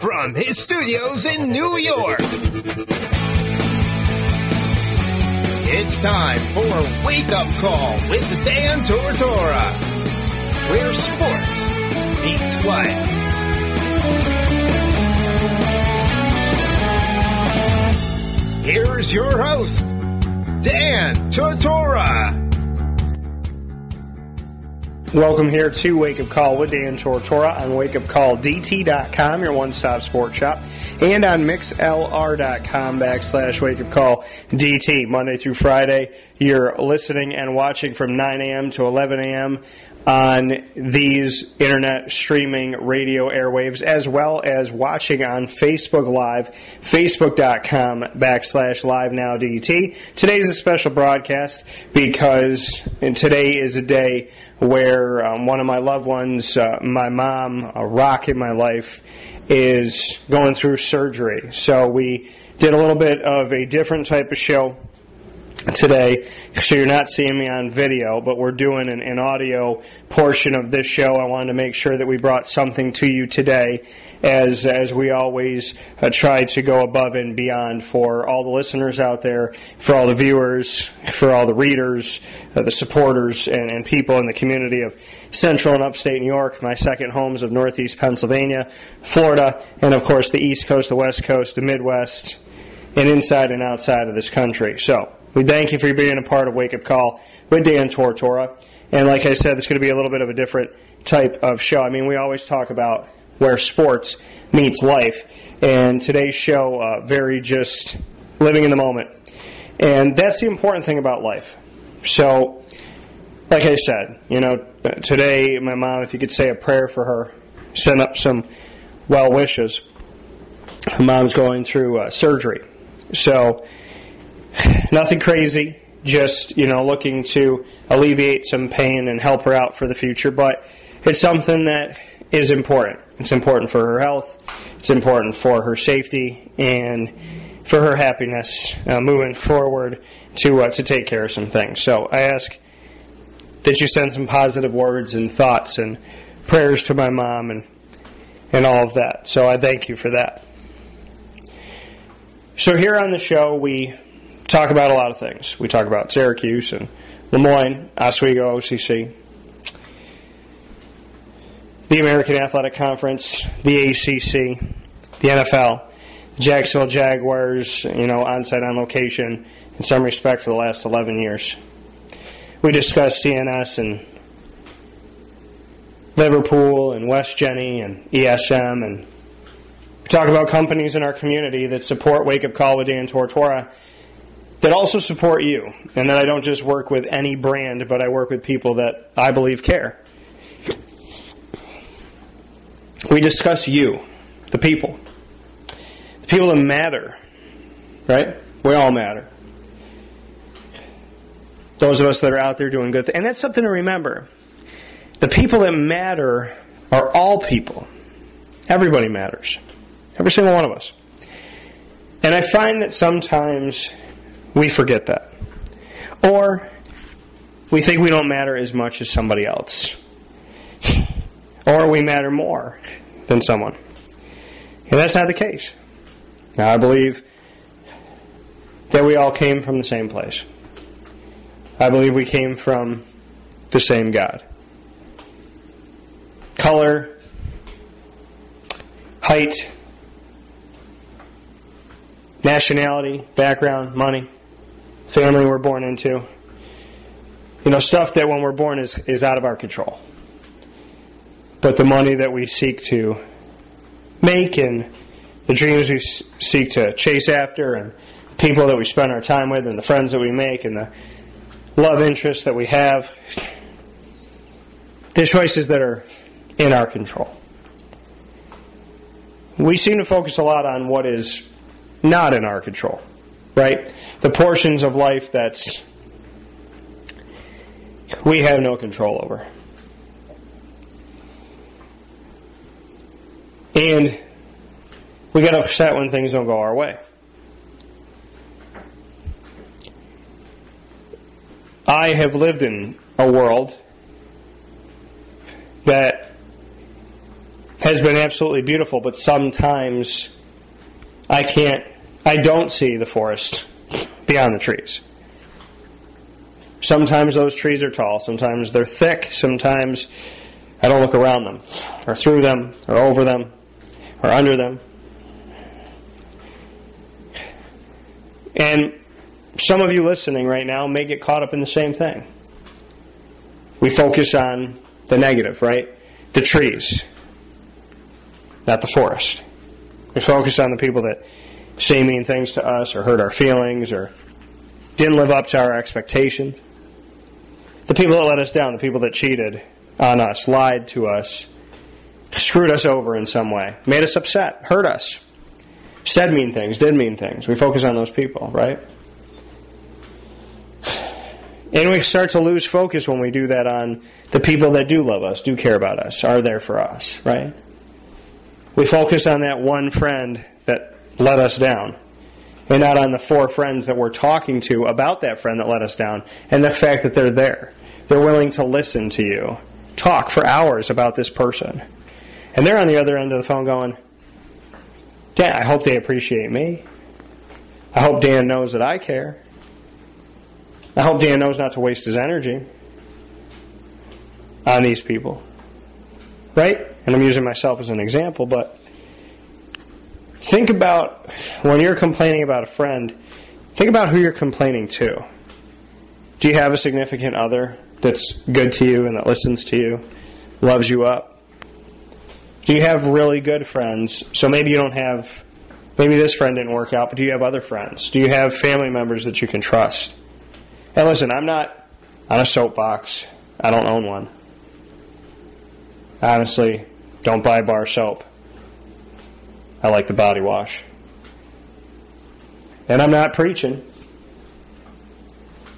from his studios in New York, it's time for Wake Up Call with Dan Tortora, where sports meets life. Here's your host, Dan Tortora. Welcome here to Wake Up Call with Dan Tortora on wakeupcalldt.com, your one-stop sports shop, and on mixlr.com/wakeupcalldt. Monday through Friday, you're listening and watching from 9 a.m. to 11 a.m. on these internet streaming radio airwaves, as well as watching on Facebook Live, facebook.com/livenowdt. Today's a special broadcast because today is a day where one of my loved ones, my mom, a rock in my life, is going through surgery. So we did a little bit of a different type of show today, so you're not seeing me on video, but we're doing an audio portion of this show. I wanted to make sure that we brought something to you today, as we always try to go above and beyond for all the listeners out there, for all the viewers, for all the readers, the supporters, and people in the community of Central and Upstate New York, my second homes of Northeast Pennsylvania, Florida, and of course the East Coast, the West Coast, the Midwest, and inside and outside of this country. So we thank you for being a part of Wake Up Call with Dan Tortora. And like I said, it's going to be a little bit of a different type of show. I mean, we always talk about where sports meets life. And today's show, very just living in the moment. And that's the important thing about life. So, like I said, today, my mom, if you could say a prayer for her, send up some well wishes. Her mom's going through surgery. So, nothing crazy, just, looking to alleviate some pain and help her out for the future. But it's something that is important. It's important for her health. It's important for her safety and for her happiness moving forward to take care of some things. So I ask that you send some positive words and thoughts and prayers to my mom and all of that. So I thank you for that. So here on the show, we talk about a lot of things. We talk about Syracuse and Lemoyne, Oswego, OCC, the American Athletic Conference, the ACC, the NFL, the Jacksonville Jaguars, on-site, on location, in some respect for the last 11 years. We discuss CNS and Liverpool and West Jenny and ESM, and we talk about companies in our community that support Wake Up Call with Dan Tortora, that also support you, and that I don't just work with any brand, but I work with people that I believe care. We discuss you, the people that matter, right? We all matter. Those of us that are out there doing good things. And that's something to remember. The people that matter are all people. Everybody matters. Every single one of us. And I find that sometimes we forget that. Or we think we don't matter as much as somebody else. Or we matter more than someone. And that's not the case. Now, I believe that we all came from the same place. I believe we came from the same God. Color, height, nationality, background, money, family we're born into. Stuff that when we're born is out of our control. But the money that we seek to make and the dreams we seek to chase after and the people that we spend our time with and the friends that we make and the love interests that we have, the choices that are in our control. We seem to focus a lot on what is not in our control, right? The portions of life that's we have no control over. And we get upset when things don't go our way. I have lived in a world that has been absolutely beautiful, but sometimes I don't see the forest beyond the trees. Sometimes those trees are tall, sometimes they're thick, sometimes I don't look around them, or through them, or over them, or under them. And some of you listening right now may get caught up in the same thing. We focus on the negative, right? The trees, not the forest. We focus on the people that say mean things to us, or hurt our feelings, or didn't live up to our expectations. The people that let us down, the people that cheated on us, lied to us, screwed us over in some way, made us upset, hurt us, said mean things, did mean things. We focus on those people, right? And we start to lose focus when we do that on the people that do love us, do care about us, are there for us, right? We focus on that one friend that let us down, and not on the 4 friends that we're talking to about that friend that let us down, and the fact that they're there. They're willing to listen to you, talk for hours about this person. And they're on the other end of the phone going, Dan, I hope they appreciate me. I hope Dan knows that I care. I hope Dan knows not to waste his energy on these people. Right? And I'm using myself as an example, but think about when you're complaining about a friend, think about who you're complaining to. Do you have a significant other that's good to you and that listens to you, loves you up? Do you have really good friends? So maybe you don't have, maybe this friend didn't work out, but do you have other friends? Do you have family members that you can trust? And listen, I'm not on a soapbox. I don't own one. Honestly, don't buy bar soap. I like the body wash. And I'm not preaching.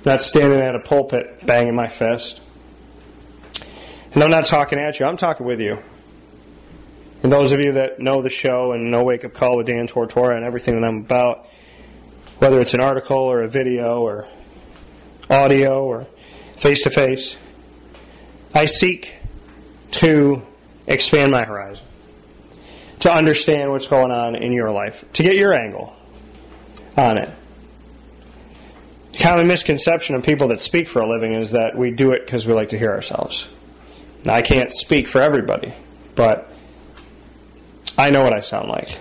Not standing at a pulpit banging my fist. And I'm not talking at you. I'm talking with you. And those of you that know the show and know Wake Up Call with Dan Tortora and everything that I'm about, whether it's an article or a video or audio or face-to-face, I seek to expand my horizon, to understand what's going on in your life, to get your angle on it. The common misconception of people that speak for a living is that we do it because we like to hear ourselves. Now, I can't speak for everybody, but I know what I sound like.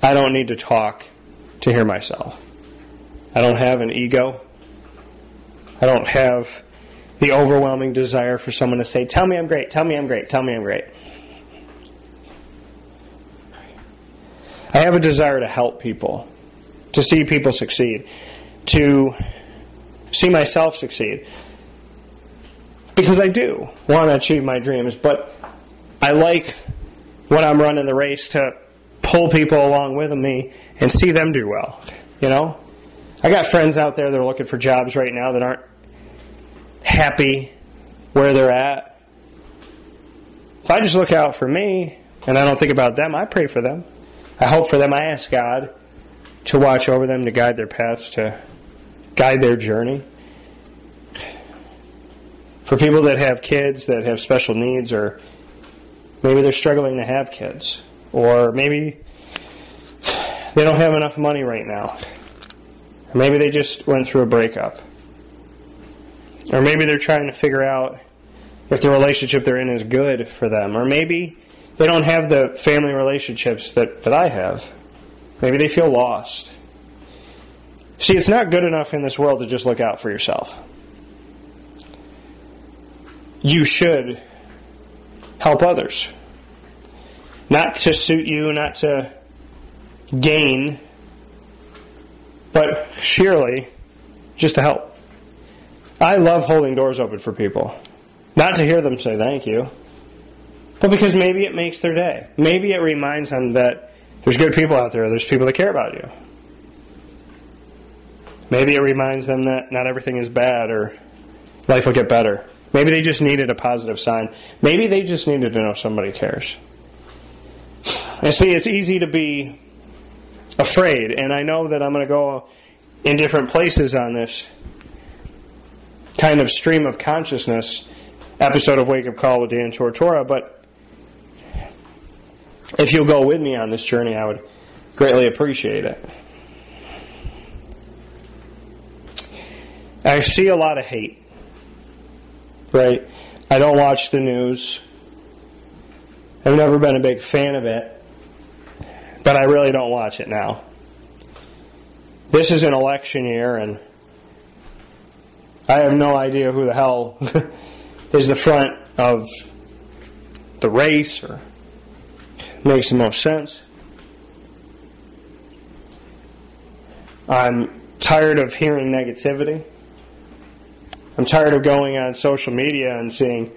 I don't need to talk to hear myself. I don't have an ego. I don't have the overwhelming desire for someone to say, tell me I'm great, tell me I'm great, tell me I'm great. I have a desire to help people, to see people succeed, to see myself succeed. Because I do want to achieve my dreams, but I like when I'm running the race to pull people along with me and see them do well. You know? I got friends out there that are looking for jobs right now that aren't happy where they're at. If I just look out for me and I don't think about them, I pray for them. I hope for them. I ask God to watch over them, to guide their paths, to guide their journey. For people that have kids that have special needs, or maybe they're struggling to have kids, or maybe they don't have enough money right now, or maybe they just went through a breakup, or maybe they're trying to figure out if the relationship they're in is good for them, or maybe they don't have the family relationships that I have. Maybe they feel lost. See, it's not good enough in this world to just look out for yourself. You should help others. Not to suit you, not to gain, but surely just to help. I love holding doors open for people. Not to hear them say thank you, but because maybe it makes their day. Maybe it reminds them that there's good people out there, there's people that care about you. Maybe it reminds them that not everything is bad, or life will get better. Maybe they just needed a positive sign. Maybe they just needed to know somebody cares. And see, it's easy to be afraid, and I know that I'm going to go in different places on this kind of stream of consciousness episode of Wake Up Call with Dan Tortora, but if you'll go with me on this journey, I would greatly appreciate it. I see a lot of hate, right? I don't watch the news. I've never been a big fan of it, but I really don't watch it now. This is an election year, and I have no idea who the hell is the front of the race or makes the most sense. I'm tired of hearing negativity. I'm tired of going on social media and seeing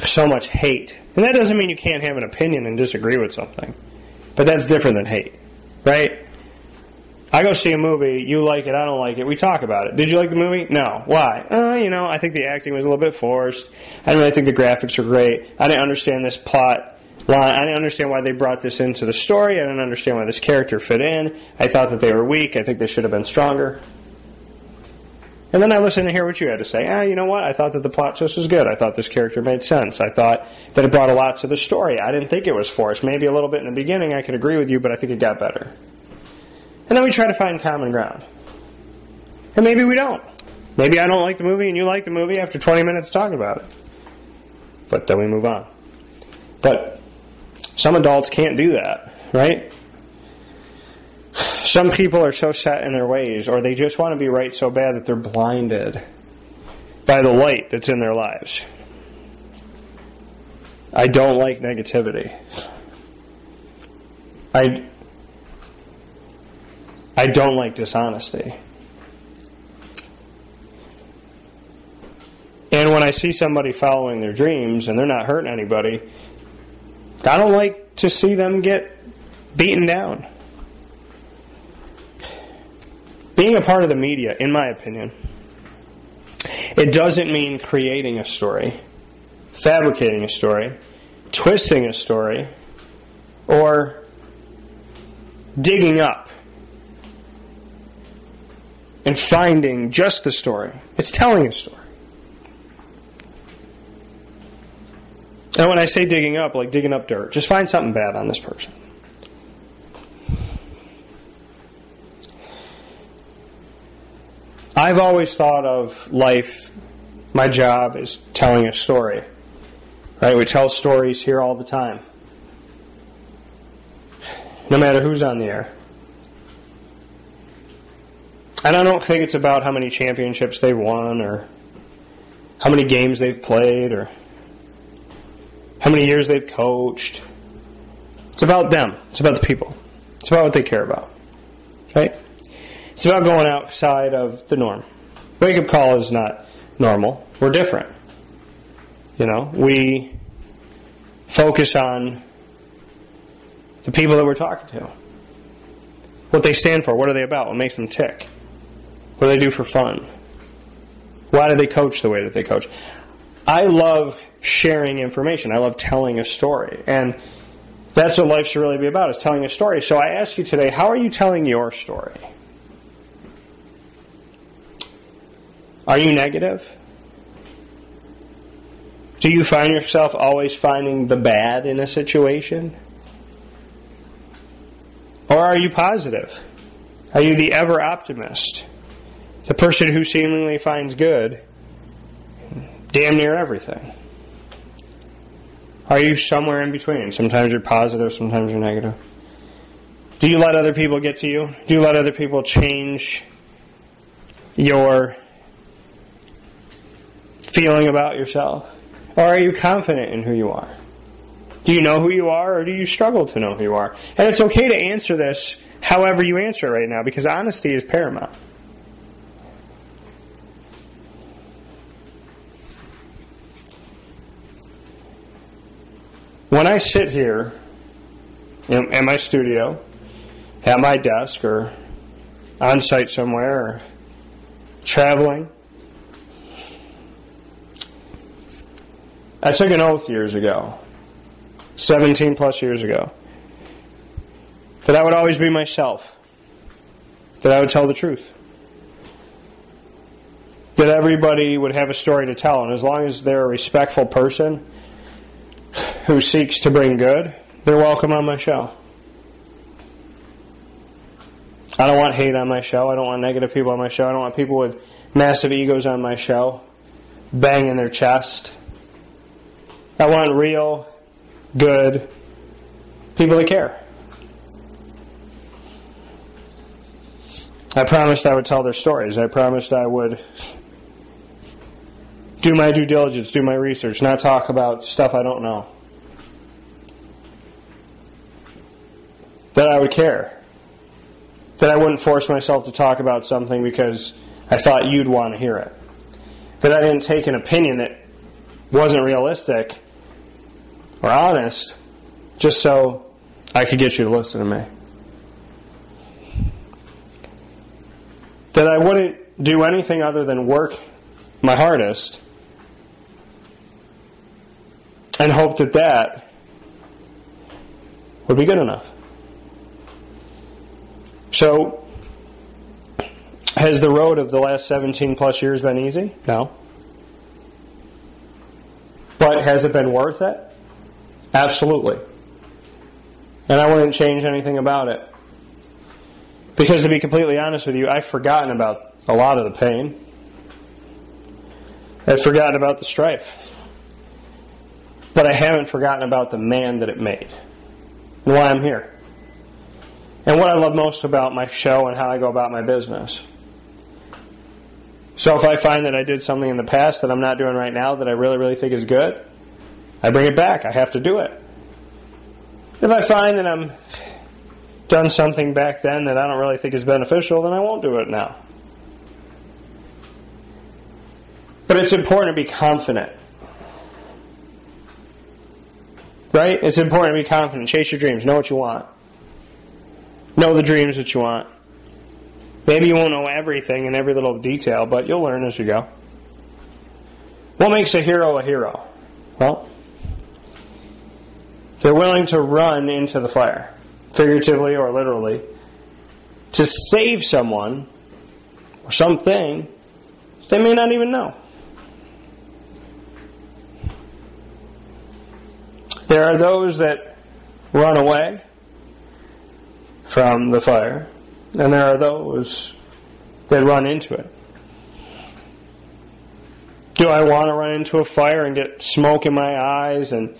so much hate. And that doesn't mean you can't have an opinion and disagree with something. But that's different than hate, right? I go see a movie, you like it, I don't like it, we talk about it. Did you like the movie? No. Why? I think the acting was a little bit forced. I didn't really think the graphics were great. I didn't understand this plot line. I didn't understand why they brought this into the story. I didn't understand why this character fit in. I thought that they were weak. I think they should have been stronger. And then I listened to hear what you had to say. You know what? I thought that the plot twist was good. I thought this character made sense. I thought that it brought a lot to the story. I didn't think it was forced. Maybe a little bit in the beginning I could agree with you, but I think it got better. And then we try to find common ground. And maybe we don't. Maybe I don't like the movie and you like the movie after 20 minutes talking about it. But then we move on. But some adults can't do that, right? Some people are so set in their ways, or they just want to be right so bad that they're blinded by the light that's in their lives. I don't like negativity. I don't like dishonesty. And when I see somebody following their dreams and they're not hurting anybody, I don't like to see them get beaten down. Being a part of the media, in my opinion, it doesn't mean creating a story, fabricating a story, twisting a story, or digging up and finding just the story. It's telling a story. And when I say digging up, like digging up dirt, just find something bad on this person. I've always thought of life, my job is telling a story. Right? We tell stories here all the time. No matter who's on the air. And I don't think it's about how many championships they've won or how many games they've played or how many years they've coached. It's about them. It's about the people. It's about what they care about. Right? It's about going outside of the norm. Wake-up call is not normal. We're different. We focus on the people that we're talking to. What they stand for. What are they about? What makes them tick? What do they do for fun? Why do they coach the way that they coach? I love sharing information. I love telling a story. And that's what life should really be about, is telling a story. So I ask you today, how are you telling your story? Are you negative? Do you find yourself always finding the bad in a situation? Or are you positive? Are you the ever optimist? The person who seemingly finds good damn near everything? Are you somewhere in between? Sometimes you're positive, sometimes you're negative. Do you let other people get to you? Do you let other people change your feeling about yourself? Or are you confident in who you are? Do you know who you are, or do you struggle to know who you are? And it's okay to answer this however you answer it right now, because honesty is paramount. When I sit here in my studio, at my desk, or on site somewhere, or traveling, I took an oath years ago, 17 plus years ago, that I would always be myself, that I would tell the truth, that everybody would have a story to tell, and as long as they're a respectful person who seeks to bring good, they're welcome on my show. I don't want hate on my show. I don't want negative people on my show. I don't want people with massive egos on my show, banging their chest. I want real, good people that care. I promised I would tell their stories. I promised I would do my due diligence, do my research, not talk about stuff I don't know. That I would care. That I wouldn't force myself to talk about something because I thought you'd want to hear it. That I didn't take an opinion that wasn't realistic or honest just so I could get you to listen to me. That I wouldn't do anything other than work my hardest and hope that that would be good enough. So, has the road of the last 17 plus years been easy? No. But has it been worth it? Absolutely. And I wouldn't change anything about it. Because to be completely honest with you, I've forgotten about a lot of the pain. I've forgotten about the strife. But I haven't forgotten about the man that it made. And why I'm here. And what I love most about my show and how I go about my business. So if I find that I did something in the past that I'm not doing right now that I really, really think is good, I bring it back. I have to do it. If I find that I'm done something back then that I don't really think is beneficial, then I won't do it now. But it's important to be confident. Right? It's important to be confident. Chase your dreams. Know what you want. Know the dreams that you want. Maybe you won't know everything in every little detail, but you'll learn as you go. What makes a hero a hero? Well, they're willing to run into the fire, figuratively or literally, to save someone or something they may not even know. There are those that run away from the fire, and there are those that run into it. Do I want to run into a fire and get smoke in my eyes and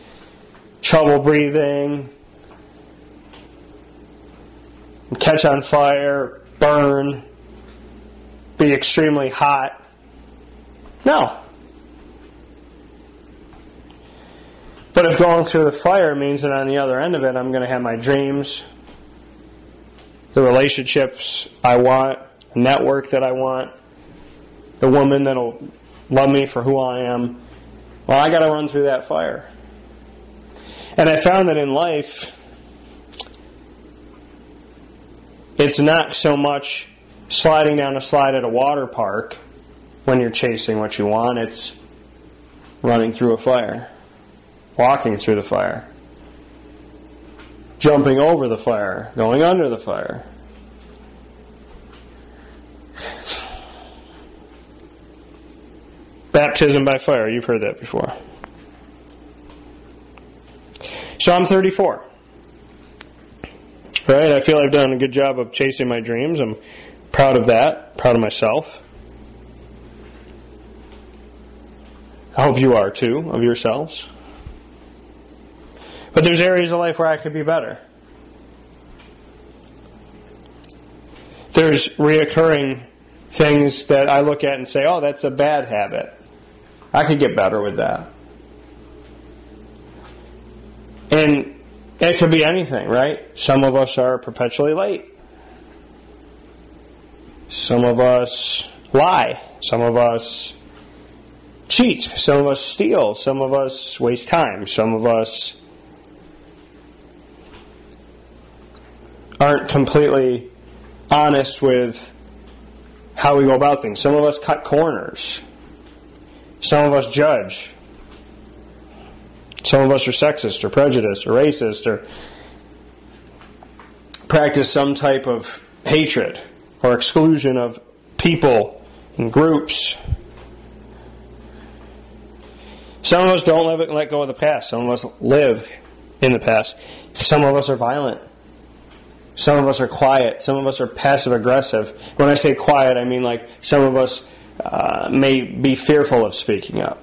trouble breathing, and catch on fire, burn, be extremely hot? No. But if going through the fire means that on the other end of it I'm going to have my dreams, the relationships I want, the network that I want, the woman that'll love me for who I am, well, I got to run through that fire. And I found that in life, it's not so much sliding down a slide at a water park when you're chasing what you want. It's running through a fire, walking through the fire, jumping over the fire, going under the fire. Baptism by fire, you've heard that before. So I'm 34. Right? I feel I've done a good job of chasing my dreams. I'm proud of that, proud of myself. I hope you are too, of yourselves. But there's areas of life where I could be better. There's reoccurring things that I look at and say, oh, that's a bad habit. I could get better with that. And it could be anything, right? Some of us are perpetually late. Some of us lie. Some of us cheat. Some of us steal. Some of us waste time. Some of us aren't completely honest with how we go about things. Some of us cut corners. Some of us judge. Some of us are sexist or prejudiced or racist or practice some type of hatred or exclusion of people and groups. Some of us don't let go of the past. Some of us live in the past. Some of us are violent. Some of us are quiet. Some of us are passive-aggressive. When I say quiet, I mean like some of us may be fearful of speaking up.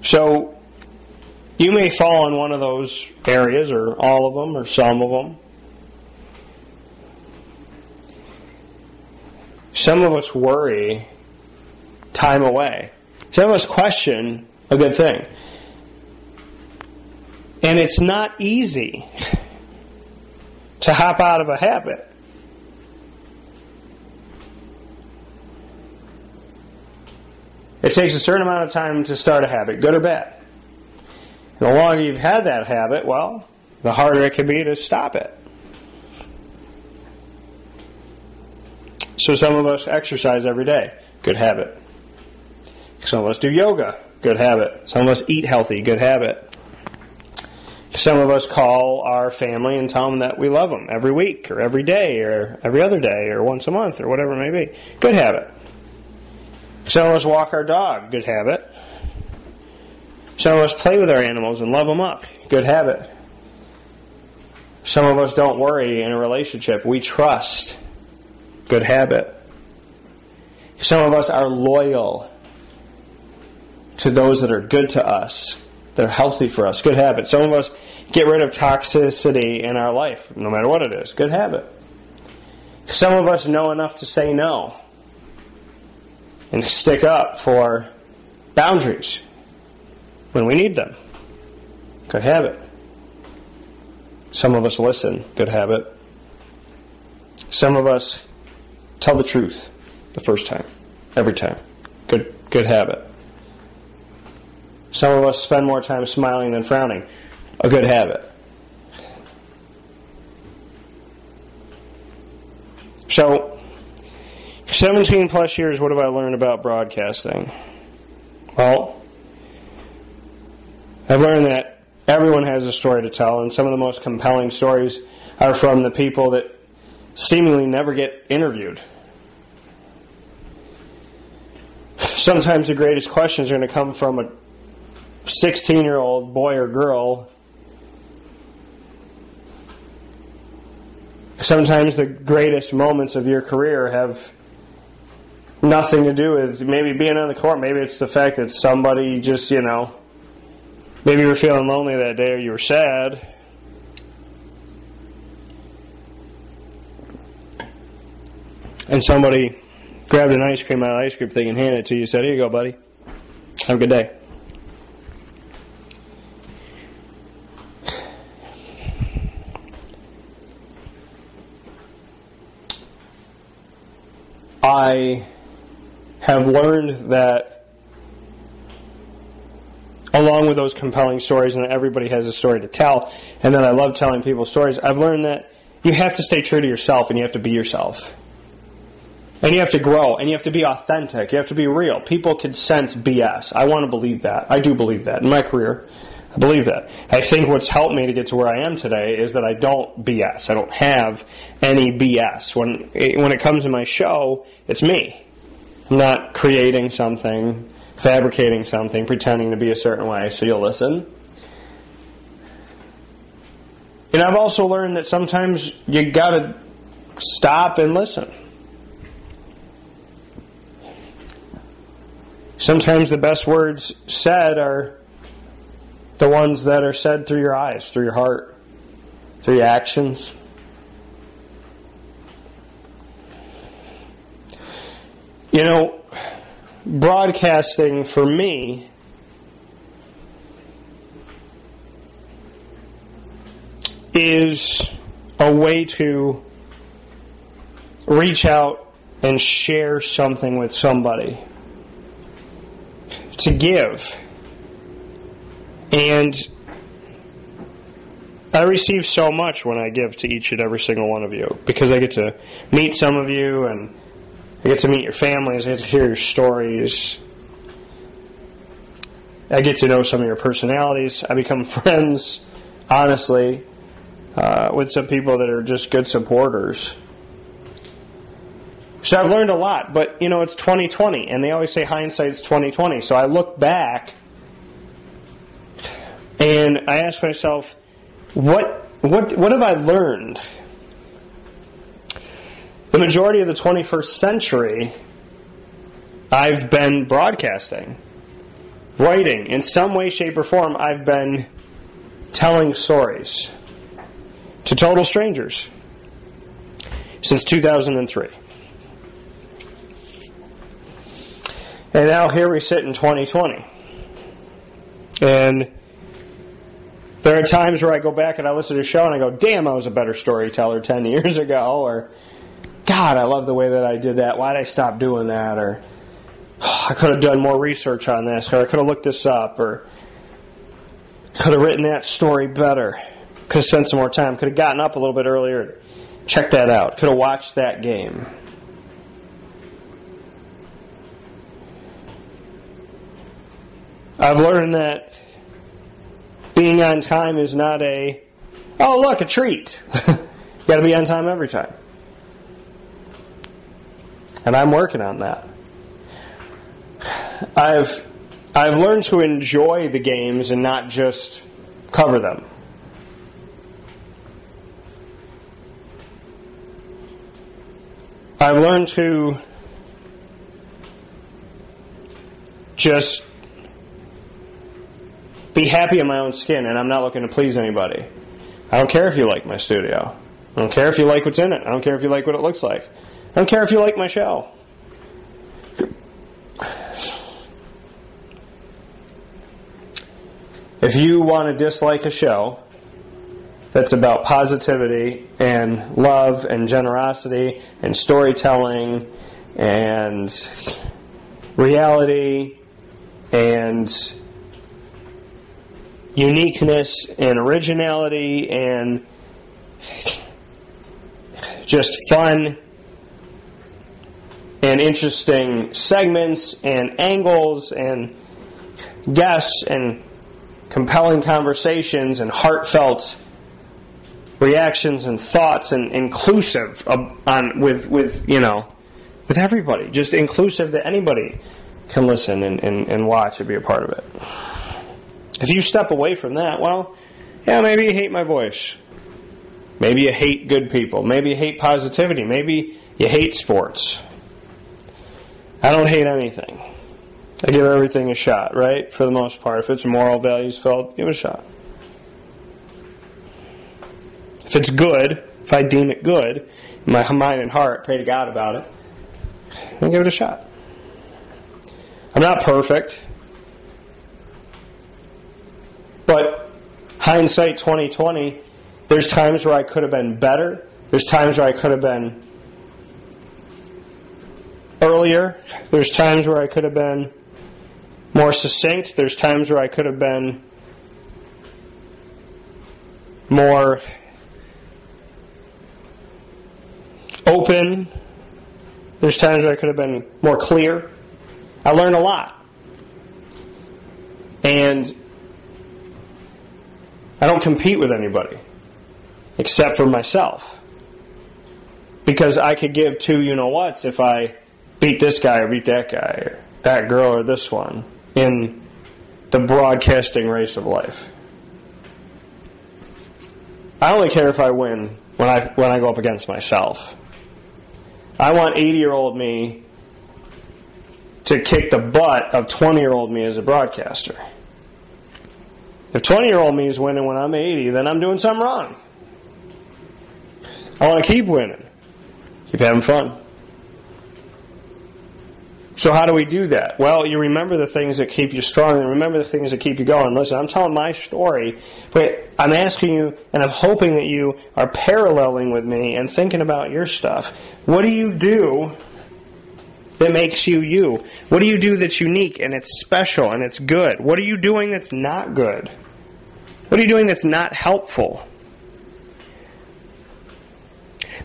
So you may fall in one of those areas, or all of them, or some of them. Some of us worry time away. Some of us question a good thing. And it's not easy to hop out of a habit. It takes a certain amount of time to start a habit, good or bad. The longer you've had that habit, well, the harder it can be to stop it. So some of us exercise every day, good habit. Some of us do yoga, good habit. Some of us eat healthy, good habit. Some of us call our family and tell them that we love them every week, or every day, or every other day, or once a month, or whatever it may be. Good habit. Some of us walk our dog, good habit. Some of us play with our animals and love them up, good habit. Some of us don't worry in a relationship. We trust, good habit. Some of us are loyal to those that are good to us. They're healthy for us, good habit. Some of us get rid of toxicity in our life, no matter what it is, good habit. Some of us know enough to say no and stick up for boundaries when we need them, good habit. Some of us listen, good habit. Some of us tell the truth the first time, every time, good habit. Some of us spend more time smiling than frowning, a good habit. So, 17 plus years, what have I learned about broadcasting? Well, I've learned that everyone has a story to tell, and some of the most compelling stories are from the people that seemingly never get interviewed. Sometimes the greatest questions are going to come from a 16-year-old boy or girl. Sometimes the greatest moments of your career have nothing to do with maybe being on the court. Maybe it's the fact that somebody just, maybe you were feeling lonely that day or you were sad. And somebody grabbed an ice cream out of the ice cream thing and handed it to you and said, "Here you go, buddy. Have a good day." I have learned that along with those compelling stories, and that everybody has a story to tell, and that I love telling people stories, I've learned that you have to stay true to yourself, and you have to be yourself. And you have to grow, and you have to be authentic. You have to be real. People can sense BS. I want to believe that. I do believe that. In my career, I believe that. I think what's helped me to get to where I am today is that I don't BS. I don't have any BS. When it comes to my show, it's me. I'm not creating something, fabricating something, pretending to be a certain way, so you'll listen. And I've also learned that sometimes you got to stop and listen. Sometimes the best words said are the ones that are said through your eyes, through your heart, through your actions. Broadcasting for me is a way to reach out and share something with somebody, to give. And I receive so much when I give to each and every single one of you, because I get to meet some of you, and I get to meet your families, I get to hear your stories, I get to know some of your personalities, I become friends, honestly, with some people that are just good supporters. So I've learned a lot, but, it's 2020, and they always say hindsight's 2020. So I look back, and I ask myself, what have I learned? The majority of the 21st century, I've been broadcasting, writing. In some way, shape, or form, I've been telling stories to total strangers since 2003. And now here we sit in 2020. And there are times where I go back and I listen to a show and I go, damn, I was a better storyteller 10 years ago. Or, God, I love the way that I did that. Why did I stop doing that? Or, I could have done more research on this. Or I could have looked this up. Or, could have written that story better. Could have spent some more time. Could have gotten up a little bit earlier. Check that out. Could have watched that game. I've learned that being on time is not a, oh, look, a treat. You got to be on time every time. And I'm working on that. I've learned to enjoy the games and not just cover them. I've learned to just be happy in my own skin, and I'm not looking to please anybody. I don't care if you like my studio. I don't care if you like what's in it. I don't care if you like what it looks like. I don't care if you like my show. If you want to dislike a show that's about positivity and love and generosity and storytelling and reality and uniqueness and originality and just fun and interesting segments and angles and guests and compelling conversations and heartfelt reactions and thoughts and inclusive with everybody, just inclusive that anybody can listen and watch and be a part of it. If you step away from that, well, yeah, maybe you hate my voice. Maybe you hate good people. Maybe you hate positivity. Maybe you hate sports. I don't hate anything. I give everything a shot, right? For the most part. If it's moral values filled, give it a shot. If it's good, if I deem it good, in my mind and heart, pray to God about it, then give it a shot. I'm not perfect. But hindsight 2020, there's times where I could have been better. There's times where I could have been earlier. There's times where I could have been more succinct. There's times where I could have been more open. There's times where I could have been more clear. I learned a lot. And I don't compete with anybody except for myself. Because I could give two you-know-whats if I beat this guy or beat that guy or that girl or this one in the broadcasting race of life. I only care if I win when I go up against myself. I want 80-year-old me to kick the butt of 20-year-old me as a broadcaster. If 20-year-old me is winning when I'm 80, then I'm doing something wrong. I want to keep winning. Keep having fun. So how do we do that? Well, you remember the things that keep you strong and remember the things that keep you going. Listen, I'm telling my story, but I'm asking you and I'm hoping that you are paralleling with me and thinking about your stuff. What do you do that makes you you? What do you do that's unique and it's special and it's good? What are you doing that's not good? What are you doing that's not helpful?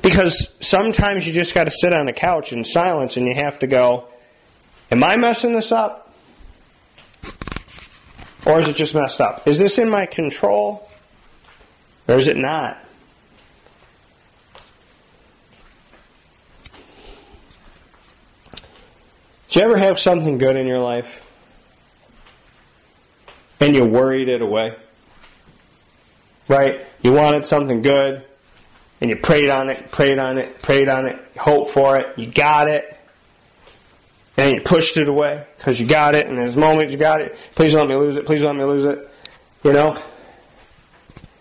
Because sometimes you just got to sit on a couch in silence and you have to go, am I messing this up? Or is it just messed up? Is this in my control? Or is it not? Did you ever have something good in your life and you worried it away? Right? You wanted something good and you prayed on it, hoped for it, you got it, and you pushed it away because you got it, and in this moment you got it. Please don't let me lose it, please don't let me lose it. You know?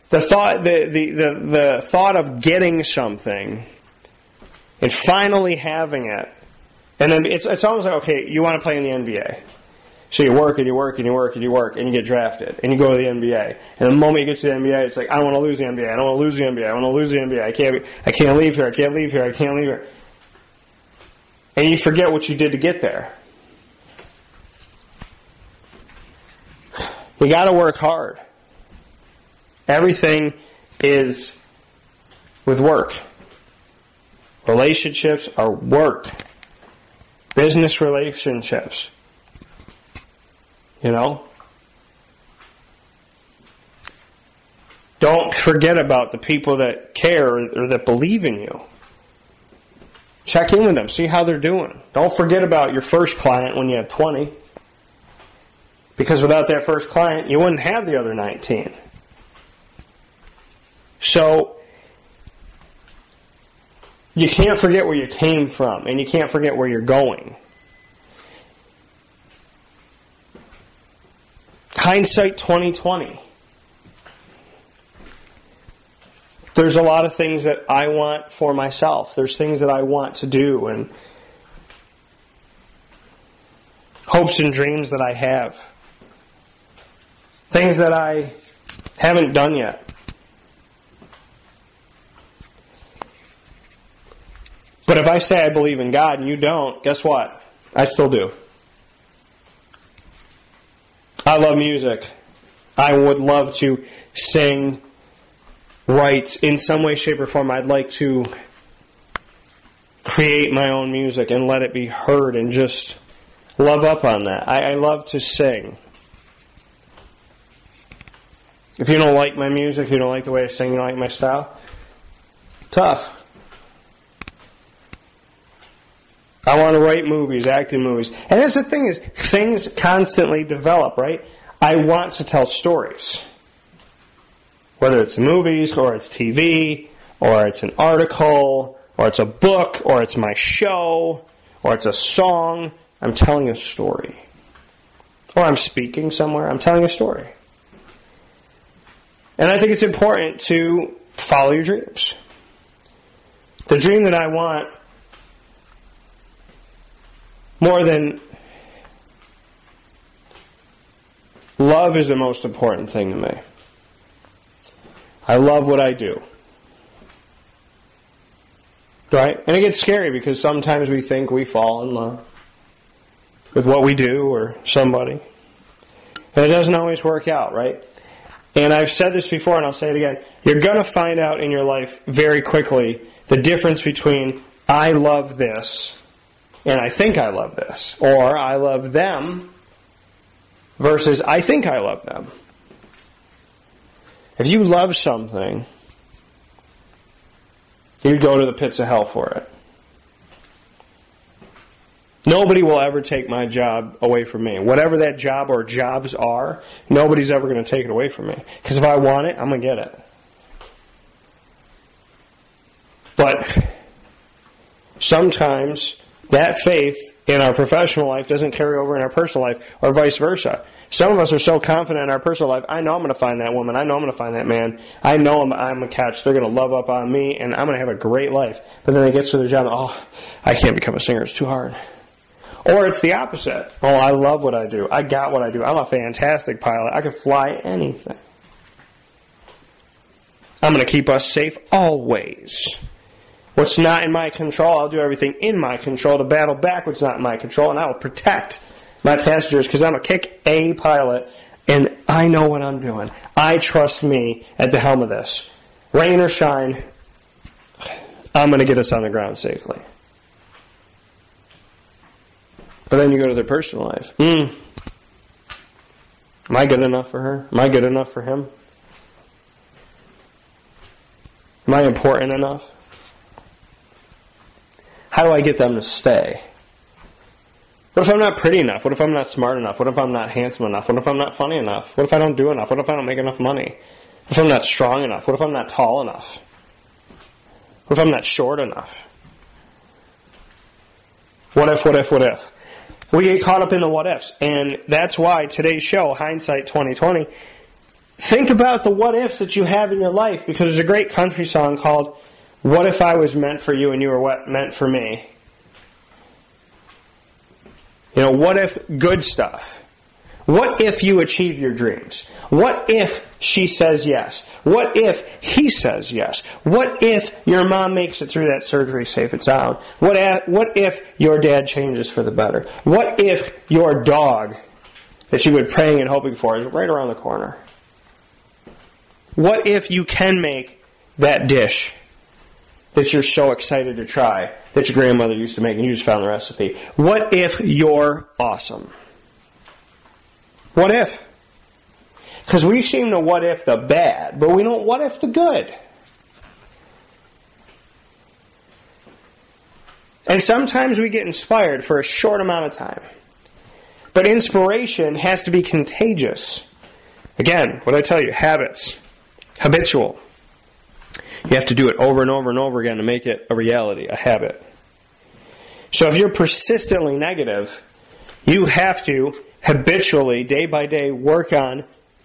The thought of getting something and finally having it, and then it's almost like, okay, you want to play in the NBA. So you work and you work and you work and you work and you get drafted and you go to the NBA. And the moment you get to the NBA, it's like, I don't want to lose the NBA. I don't want to lose the NBA. I want to lose the NBA. I can't leave here. I can't leave here. I can't leave here. And you forget what you did to get there. You got to work hard. Everything is with work. Relationships are work. Business relationships. You know? Don't forget about the people that care or that believe in you. Check in with them. See how they're doing. Don't forget about your first client when you have 20. Because without that first client, you wouldn't have the other 19. So, you can't forget where you came from, and you can't forget where you're going. Hindsight 2020. There's a lot of things that I want for myself. There's things that I want to do, and hopes and dreams that I have. Things that I haven't done yet. But if I say I believe in God and you don't, guess what? I still do. I love music. I would love to sing, write, in some way, shape, or form. I'd like to create my own music and let it be heard and just love up on that. I love to sing. If you don't like my music, you don't like the way I sing, you don't like my style, tough. I want to write movies, act in movies. And that's the thing is, things constantly develop, right? I want to tell stories. Whether it's movies, or it's TV, or it's an article, or it's a book, or it's my show, or it's a song, I'm telling a story. Or I'm speaking somewhere, I'm telling a story. And I think it's important to follow your dreams. The dream that I want more than love is the most important thing to me. I love what I do. Right? And it gets scary because sometimes we think we fall in love with what we do or somebody. And it doesn't always work out, right? And I've said this before and I'll say it again. You're going to find out in your life very quickly the difference between I love this and I think I love this, or I love them versus I think I love them. If you love something, you'd go to the pits of hell for it. Nobody will ever take my job away from me. Whatever that job or jobs are, nobody's ever going to take it away from me. Because if I want it, I'm going to get it. But sometimes that faith in our professional life doesn't carry over in our personal life, or vice versa. Some of us are so confident in our personal life, I know I'm going to find that woman, I know I'm going to find that man, I know I'm a catch, they're going to love up on me, and I'm going to have a great life. But then they get to their job, oh, I can't become a singer, it's too hard. Or it's the opposite. Oh, I love what I do, I got what I do, I'm a fantastic pilot, I can fly anything. I'm going to keep us safe always. What's not in my control, I'll do everything in my control to battle back what's not in my control, and I will protect my passengers because I'm a kick-A pilot, and I know what I'm doing. I trust me at the helm of this. Rain or shine, I'm going to get us on the ground safely. But then you go to their personal life. Am I good enough for her? Am I good enough for him? Am I important enough? How do I get them to stay? What if I'm not pretty enough? What if I'm not smart enough? What if I'm not handsome enough? What if I'm not funny enough? What if I don't do enough? What if I don't make enough money? What if I'm not strong enough? What if I'm not tall enough? What if I'm not short enough? What if, what if, what if? We get caught up in the what ifs. And that's why today's show, Hindsight 2020, think about the what ifs that you have in your life, because there's a great country song called What If I Was Meant for You and You Were Meant for Me? You know, what if good stuff? What if you achieve your dreams? What if she says yes? What if he says yes? What if your mom makes it through that surgery safe and sound? What if your dad changes for the better? What if your dog that you've been praying and hoping for is right around the corner? What if you can make that dish that you're so excited to try that your grandmother used to make and you just found the recipe? What if you're awesome? What if? Because we seem to what if the bad, but we don't what if the good. And sometimes we get inspired for a short amount of time. But inspiration has to be contagious. Again, what I tell you, habits. Habitual. You have to do it over and over and over again to make it a reality, a habit. So if you're persistently negative, you have to habitually, day by day, work on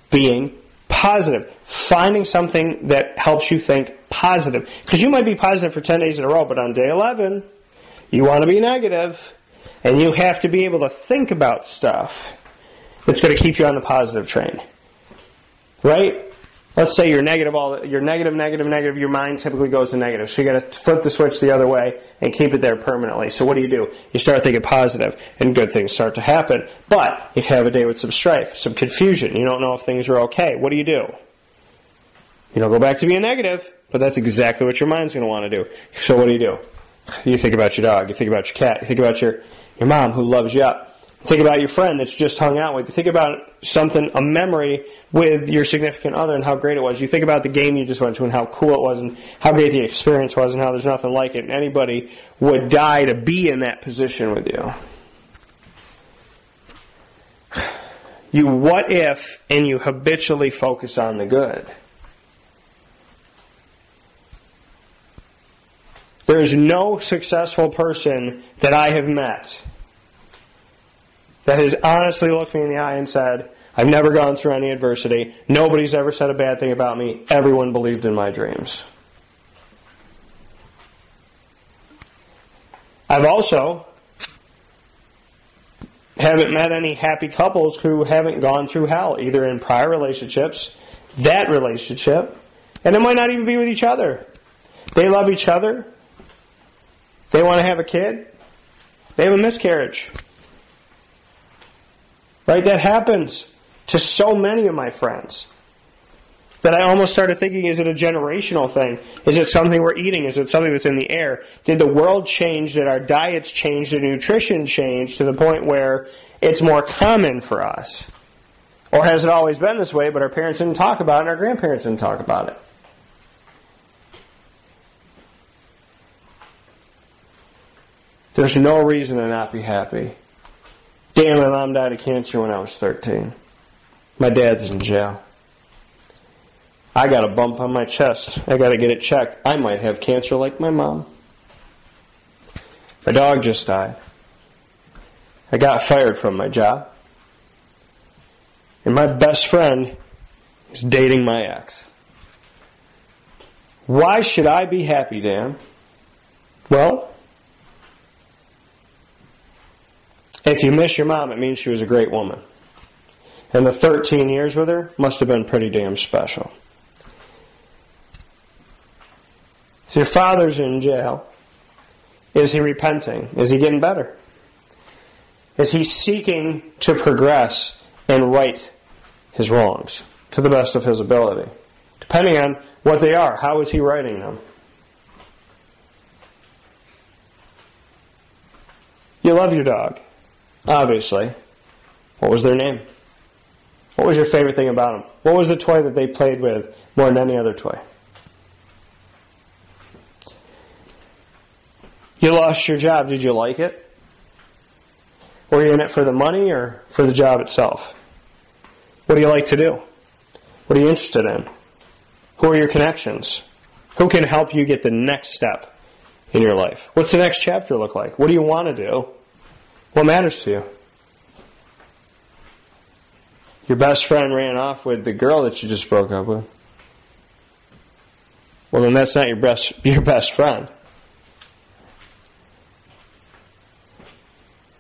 being positive. Finding something that helps you think positive. Because you might be positive for 10 days in a row, but on day 11, you want to be negative. And you have to be able to think about stuff that's going to keep you on the positive train. Right? Let's say you're negative, negative. Your mind typically goes to negative. So you got to flip the switch the other way and keep it there permanently. So what do? You start thinking positive, and good things start to happen. But you have a day with some strife, some confusion. You don't know if things are okay. What do? You don't go back to being negative, but that's exactly what your mind's going to want to do. So what do? You think about your dog. You think about your cat. You think about your mom who loves you up. Think about your friend that's just hung out with you. Think about something, a memory with your significant other and how great it was. You think about the game you just went to and how cool it was and how great the experience was and how there's nothing like it. And anybody would die to be in that position with you. You what if and you habitually focus on the good. There's no successful person that I have met that has honestly looked me in the eye and said, I've never gone through any adversity. Nobody's ever said a bad thing about me. Everyone believed in my dreams. I've also haven't met any happy couples who haven't gone through hell, either in prior relationships, that relationship, and it might not even be with each other. They love each other. They want to have a kid. They have a miscarriage. Right? That happens to so many of my friends that I almost started thinking, is it a generational thing? Is it something we're eating? Is it something that's in the air? Did the world change? Did our diets change? Did nutrition change to the point where it's more common for us? Or has it always been this way, but our parents didn't talk about it and our grandparents didn't talk about it? There's no reason to not be happy. Dan, my mom died of cancer when I was 13. My dad's in jail. I got a bump on my chest. I got to get it checked. I might have cancer like my mom. My dog just died. I got fired from my job. And my best friend is dating my ex. Why should I be happy, Dan? Well, if you miss your mom, it means she was a great woman. And the 13 years with her must have been pretty damn special. So your father's in jail. Is he repenting? Is he getting better? Is he seeking to progress and right his wrongs to the best of his ability? Depending on what they are, how is he righting them? You love your dog. Obviously. What was their name? What was your favorite thing about them? What was the toy that they played with more than any other toy? You lost your job. Did you like it? Or are you in it for the money or for the job itself? What do you like to do? What are you interested in? Who are your connections? Who can help you get the next step in your life? What's the next chapter look like? What do you want to do? What matters to you? Your best friend ran off with the girl that you just broke up with. Well, then that's not your best friend.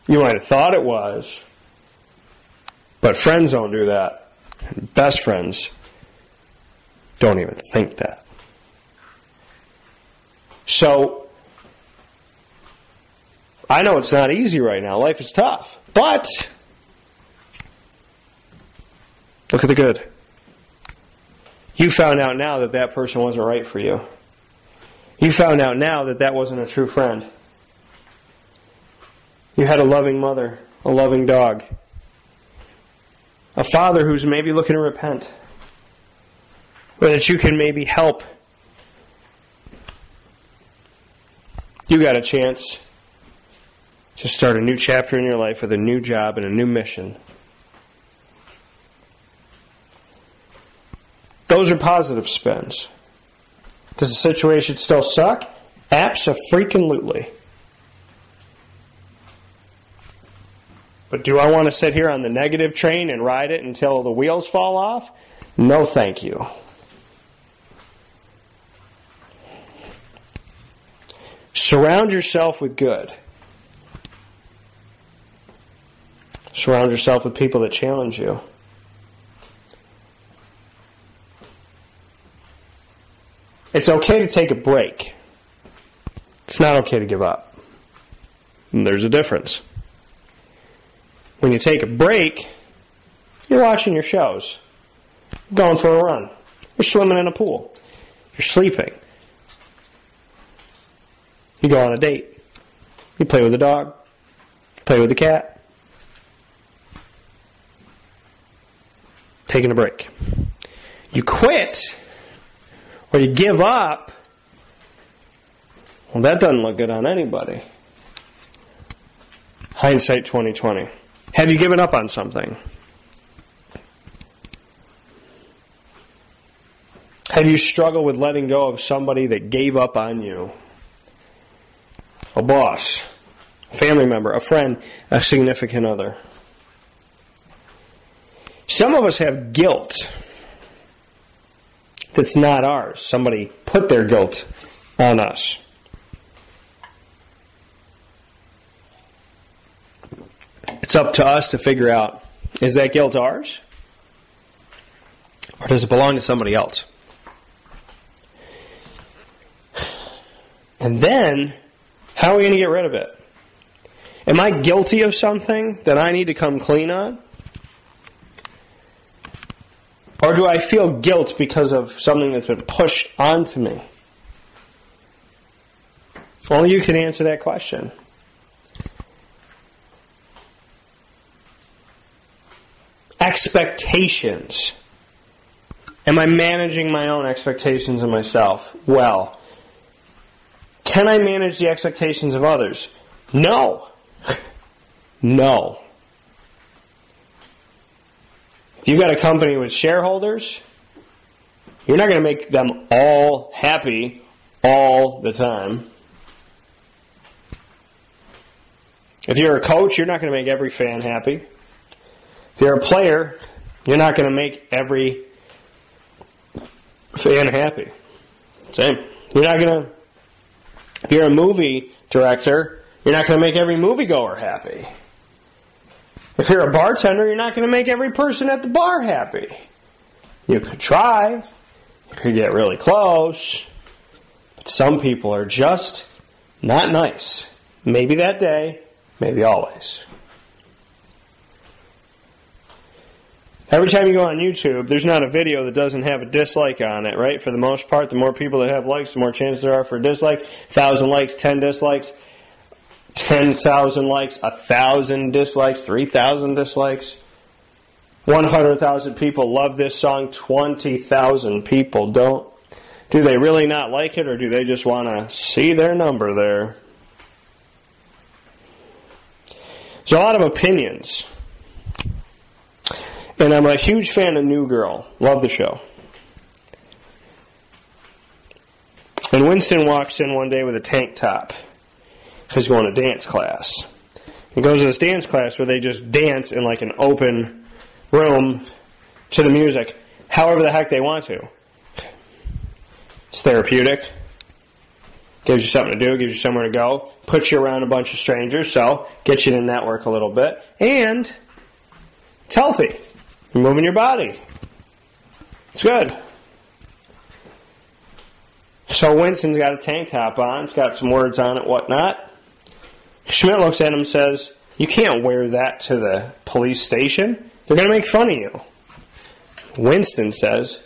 You might have thought it was, but friends don't do that. And best friends don't even think that. So, I know it's not easy right now. Life is tough. But, look at the good. You found out now that that person wasn't right for you. You found out now that that wasn't a true friend. You had a loving mother, a loving dog, a father who's maybe looking to repent, or that you can maybe help. You got a chance to start a new chapter in your life with a new job and a new mission. Those are positive spins. Does the situation still suck? Abso-freaking-lutely. But do I want to sit here on the negative train and ride it until the wheels fall off? No, thank you. Surround yourself with good. Surround yourself with people that challenge you. It's okay to take a break. It's not okay to give up. And there's a difference. When you take a break, you're watching your shows, going for a run, you're swimming in a pool, you're sleeping, you go on a date, you play with the dog, you play with the cat. Taking a break. You quit, or you give up, well, that doesn't look good on anybody. Hindsight 2020. Have you given up on something? Have you struggled with letting go of somebody that gave up on you? A boss, a family member, a friend, a significant other. Some of us have guilt that's not ours. Somebody put their guilt on us. It's up to us to figure out, is that guilt ours? Or does it belong to somebody else? And then, how are we going to get rid of it? Am I guilty of something that I need to come clean on? Or do I feel guilt because of something that's been pushed onto me? Only you can answer that question. Expectations. Am I managing my own expectations of myself well? Can I manage the expectations of others? No. No. If you've got a company with shareholders, you're not going to make them all happy all the time. If you're a coach, you're not going to make every fan happy. If you're a player, you're not going to make every fan happy. Same. You're not going to. If you're a movie director, you're not going to make every moviegoer happy. If you're a bartender, you're not going to make every person at the bar happy. You could try. You could get really close. But some people are just not nice. Maybe that day, maybe always. Every time you go on YouTube, there's not a video that doesn't have a dislike on it, right? For the most part, the more people that have likes, the more chances there are for a dislike. 1,000 likes, 10 dislikes. 10,000 likes, 1,000 dislikes, 3,000 dislikes. 100,000 people love this song, 20,000 people don't. Do they really not like it, or do they just want to see their number there? There's a lot of opinions. And I'm a huge fan of New Girl. Love the show. And Winston walks in one day with a tank top. He's going to dance class. He goes to this dance class where they just dance in like an open room to the music, however the heck they want to. It's therapeutic. Gives you something to do, gives you somewhere to go, puts you around a bunch of strangers, so gets you to network a little bit. And it's healthy. You're moving your body. It's good. So Winston's got a tank top on. It's got some words on it, whatnot. Schmidt looks at him and says, "You can't wear that to the police station. They're going to make fun of you." Winston says,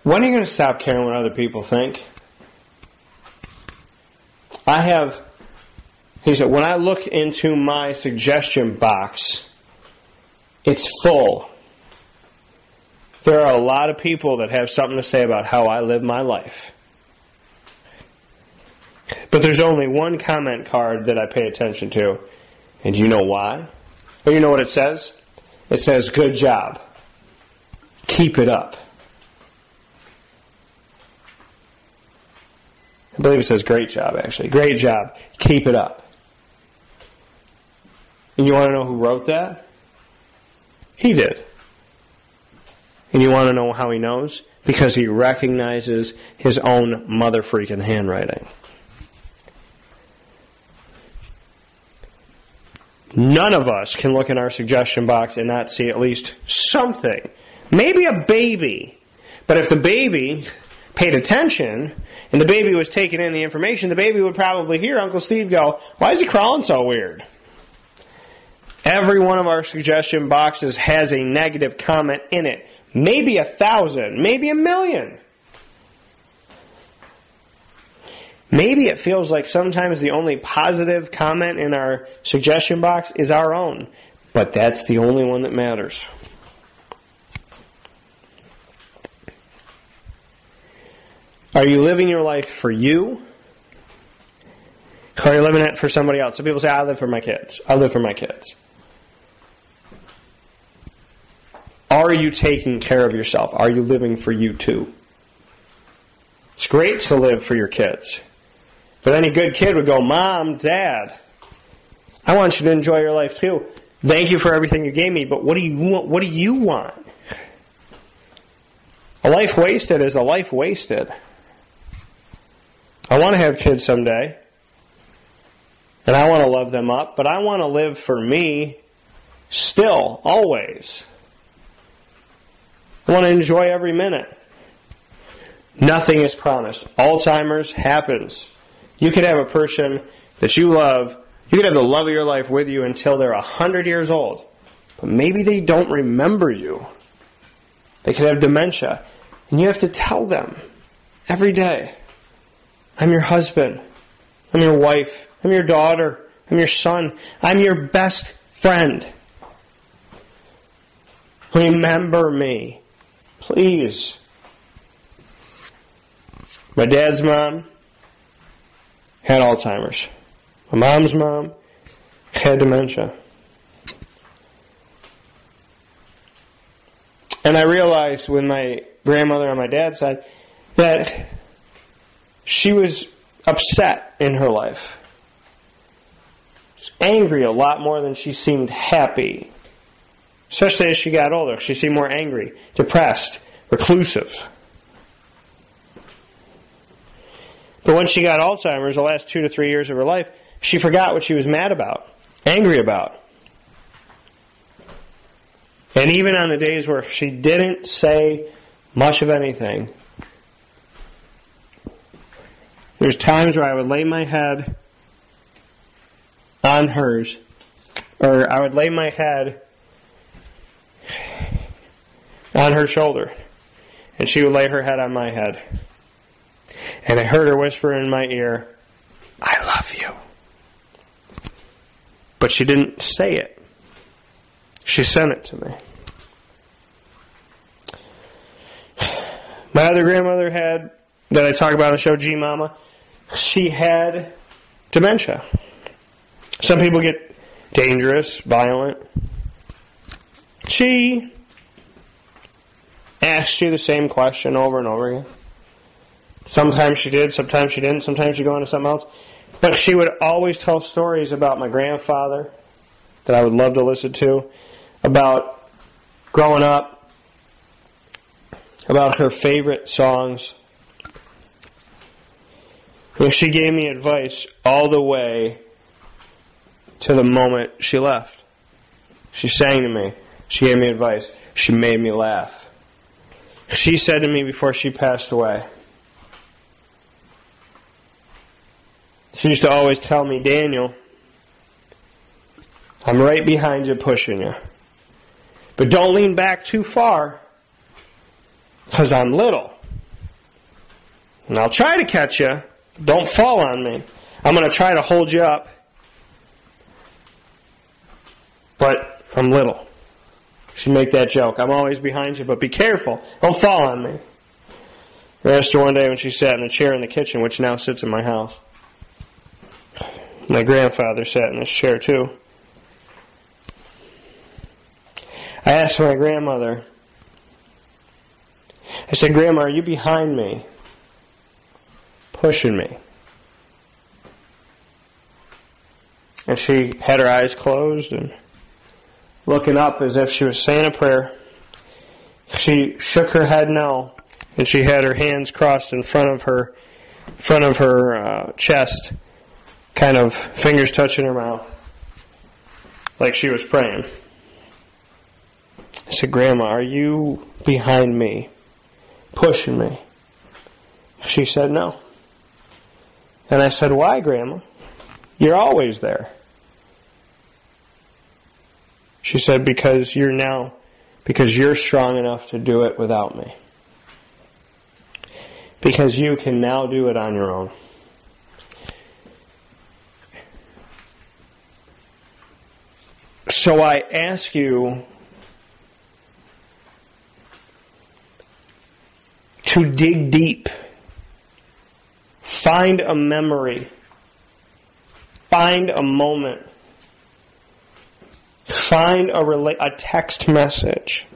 "When are you going to stop caring what other people think?" He said, "When I look into my suggestion box, it's full. There are a lot of people that have something to say about how I live my life. But there's only one comment card that I pay attention to. And you know why? Or you know what it says? It says, 'Good job. Keep it up.'" I believe it says great job, actually. Great job. Keep it up. And you want to know who wrote that? He did. And you want to know how he knows? Because he recognizes his own mother-freaking handwriting. None of us can look in our suggestion box and not see at least something. Maybe a baby. But if the baby paid attention and the baby was taking in the information, the baby would probably hear Uncle Steve go, "Why is he crawling so weird?" Every one of our suggestion boxes has a negative comment in it. Maybe 1,000, maybe 1,000,000. Maybe it feels like sometimes the only positive comment in our suggestion box is our own. But that's the only one that matters. Are you living your life for you? Or are you living it for somebody else? Some people say, "I live for my kids. I live for my kids." Are you taking care of yourself? Are you living for you too? It's great to live for your kids. But any good kid would go, "Mom, Dad, I want you to enjoy your life too. Thank you for everything you gave me, but what do you want? What do you want?" A life wasted is a life wasted. I want to have kids someday. And I want to love them up, but I want to live for me still, always. I want to enjoy every minute. Nothing is promised. Alzheimer's happens. You could have a person that you love, you could have the love of your life with you until they're 100 years old. But maybe they don't remember you. They could have dementia. And you have to tell them every day, "I'm your husband. I'm your wife. I'm your daughter. I'm your son. I'm your best friend. Remember me. Please." My dad's mom had Alzheimer's. My mom's mom had dementia. And I realized with my grandmother on my dad's side that she was upset in her life. She was angry a lot more than she seemed happy. Especially as she got older. She seemed more angry, depressed, reclusive. But when she got Alzheimer's, the last 2 to 3 years of her life, she forgot what she was mad about, angry about. And even on the days where she didn't say much of anything, there's times where I would lay my head on hers, or I would lay my head on her shoulder, and she would lay her head on my head. And I heard her whisper in my ear, "I love you." But she didn't say it. She sent it to me. My other grandmother had, that I talk about on the show, G Mama, she had dementia. Some people get dangerous, violent. She asked you the same question over and over again. Sometimes she did, sometimes she didn't, sometimes she'd go on to something else. But she would always tell stories about my grandfather that I would love to listen to, about growing up, about her favorite songs. And she gave me advice all the way to the moment she left. She sang to me. She gave me advice. She made me laugh. She said to me before she passed away, she used to always tell me, Daniel, I'm right behind you pushing you. But don't lean back too far, because I'm little. And I'll try to catch you. Don't fall on me. I'm going to try to hold you up. But I'm little. She'd make that joke. I'm always behind you, but be careful. Don't fall on me. I asked her one day when she sat in a chair in the kitchen, which now sits in my house. My grandfather sat in this chair too. I asked my grandmother, I said, Grandma, are you behind me? Pushing me? And she had her eyes closed and looking up as if she was saying a prayer. She shook her head no, and she had her hands crossed in front of her chest, kind of fingers touching her mouth, like she was praying. I said, Grandma, are you behind me, pushing me? She said, no. And I said, why, Grandma? You're always there. She said, because you're strong enough to do it without me. Because you can now do it on your own. So I ask you to dig deep. Find a memory. Find a moment. Find a text message.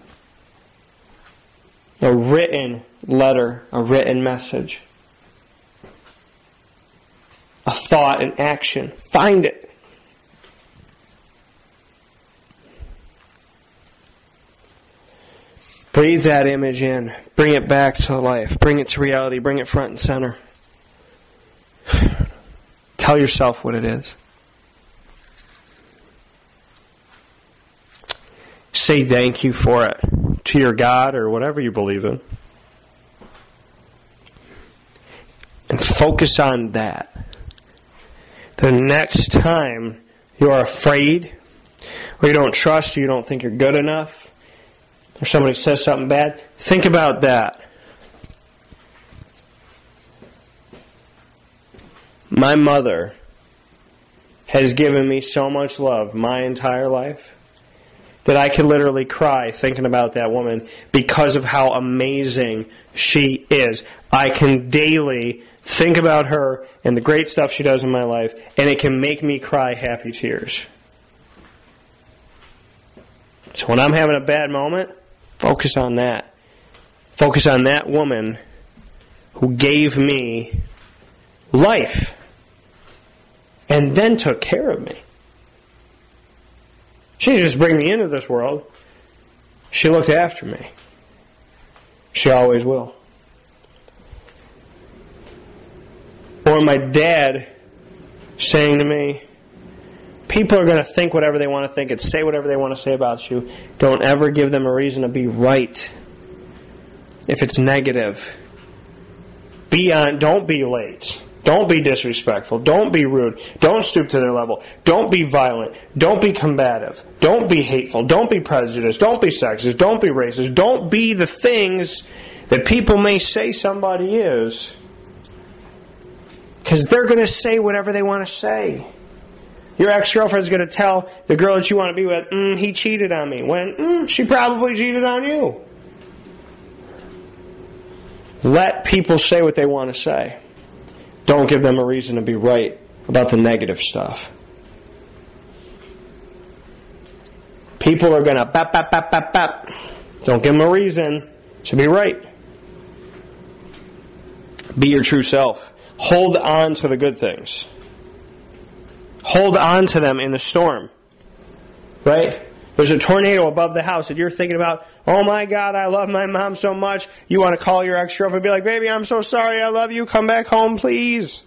A written letter. A written message. A thought, an action. Find it. Breathe that image in. Bring it back to life. Bring it to reality. Bring it front and center. Tell yourself what it is. Say thank you for it to your God or whatever you believe in. And focus on that. The next time you are afraid, or you don't trust, or you don't think you're good enough, or somebody says something bad, think about that. My mother has given me so much love my entire life that I could literally cry thinking about that woman because of how amazing she is. I can daily think about her and the great stuff she does in my life, and it can make me cry happy tears. So when I'm having a bad moment, focus on that. Focus on that woman who gave me life and then took care of me. She didn't just bring me into this world. She looked after me. She always will. Or my dad saying to me, people are going to think whatever they want to think and say whatever they want to say about you. Don't ever give them a reason to be right if it's negative. Don't be late. Don't be disrespectful. Don't be rude. Don't stoop to their level. Don't be violent. Don't be combative. Don't be hateful. Don't be prejudiced. Don't be sexist. Don't be racist. Don't be the things that people may say somebody is, because they're going to say whatever they want to say. Your ex-girlfriend's going to tell the girl that you want to be with, he cheated on me, when she probably cheated on you. Let people say what they want to say. Don't give them a reason to be right about the negative stuff. People are going to bap, bap, bap, bap, bap. Don't give them a reason to be right. Be your true self. Hold on to the good things. Hold on to them in the storm. Right? There's a tornado above the house and you're thinking about, oh my God, I love my mom so much. You want to call your ex-girlfriend and be like, baby, I'm so sorry, I love you, come back home, please.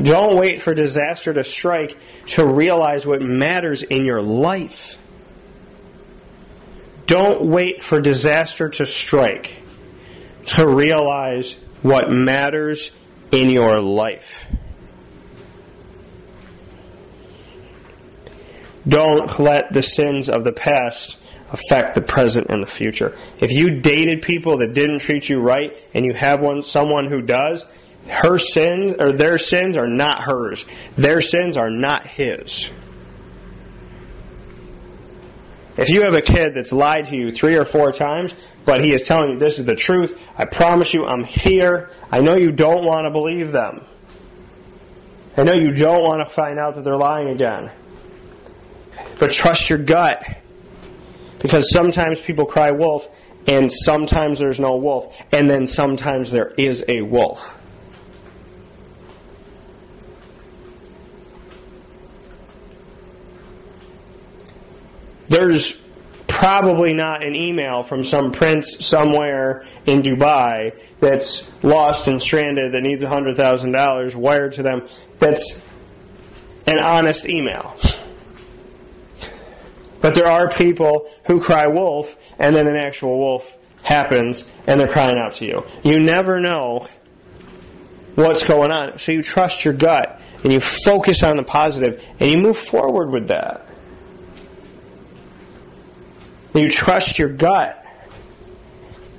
Don't wait for disaster to strike to realize what matters in your life. Don't wait for disaster to strike to realize what matters in your life. Don't let the sins of the past affect the present and the future. If you dated people that didn't treat you right and you have someone who does, her sins or their sins are not hers. Their sins are not his. If you have a kid that's lied to you 3 or 4 times, but he is telling you this is the truth, I promise you I'm here. I know you don't want to believe them. I know you don't want to find out that they're lying again. But trust your gut. Because sometimes people cry wolf, and sometimes there's no wolf, and then sometimes there is a wolf. There's probably not an email from some prince somewhere in Dubai that's lost and stranded that needs $100,000 wired to them that's an honest email. But there are people who cry wolf, and then an actual wolf happens, and they're crying out to you. You never know what's going on. So you trust your gut, and you focus on the positive, and you move forward with that. You trust your gut.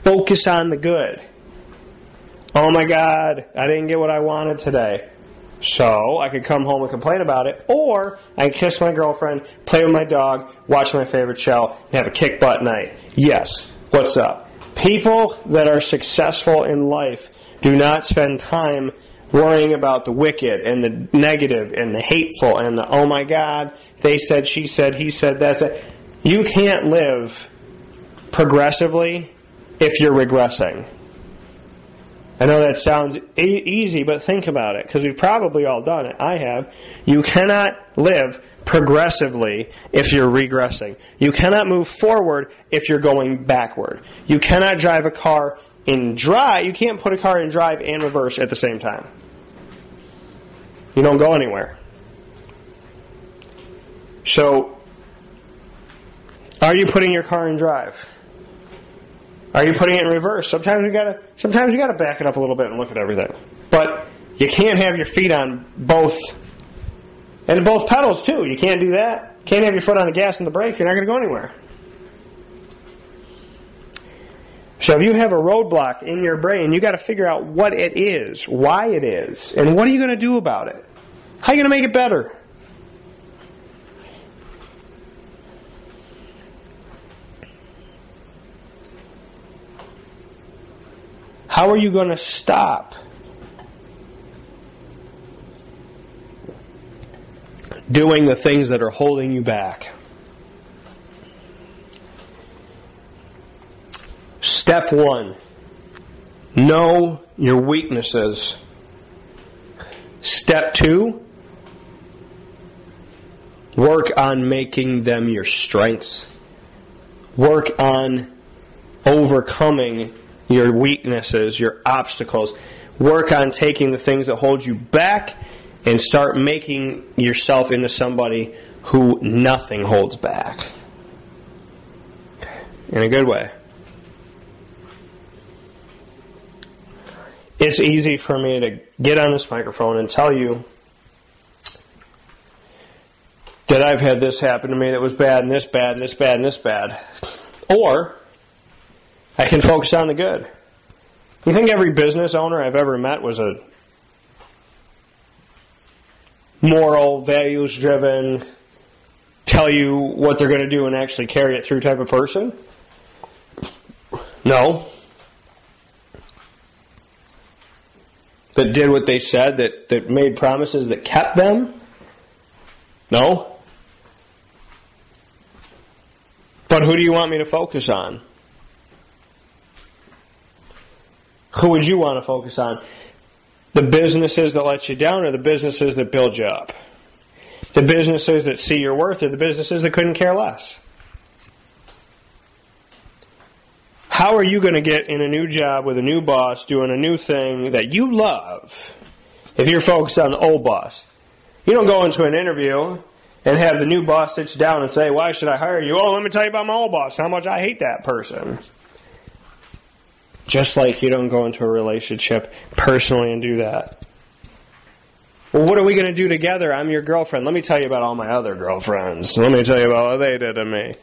Focus on the good. Oh my God, I didn't get what I wanted today. So I could come home and complain about it, or I could kiss my girlfriend, play with my dog, watch my favorite show, and have a kick butt night. Yes, what's up? People that are successful in life do not spend time worrying about the wicked and the negative and the hateful and the, oh my God, they said, she said, he said, that's it. You can't live progressively if you're regressing. I know that sounds easy, but think about it, because we've probably all done it. I have. You cannot live progressively if you're regressing. You cannot move forward if you're going backward. You cannot drive a car in drive. You can't put a car in drive and reverse at the same time. You don't go anywhere. So, are you putting your car in drive? Are you putting it in reverse? Sometimes you gotta back it up a little bit and look at everything. But you can't have your feet on both pedals too. You can't do that. Can't have your foot on the gas and the brake. You're not going to go anywhere. So if you have a roadblock in your brain, you got to figure out what it is, why it is, and what are you going to do about it? How are you going to make it better? How are you going to stop doing the things that are holding you back? Step 1, know your weaknesses. Step 2, work on making them your strengths. Work on overcoming your weaknesses, your obstacles. Work on taking the things that hold you back and start making yourself into somebody who nothing holds back. In a good way. It's easy for me to get on this microphone and tell you that I've had this happen to me that was bad and this bad and this bad and this bad. Or I can focus on the good. You think every business owner I've ever met was a moral, values-driven, tell you what they're going to do and actually carry it through type of person? No. That did what they said, that made promises that kept them? No. But who do you want me to focus on? Who would you want to focus on? The businesses that let you down or the businesses that build you up? The businesses that see your worth or the businesses that couldn't care less? How are you going to get in a new job with a new boss doing a new thing that you love if you're focused on the old boss? You don't go into an interview and have the new boss sit you down and say, why should I hire you? Oh, let me tell you about my old boss, how much I hate that person. Just like you don't go into a relationship personally and do that. Well, what are we going to do together? I'm your girlfriend. Let me tell you about all my other girlfriends. Let me tell you about what they did to me.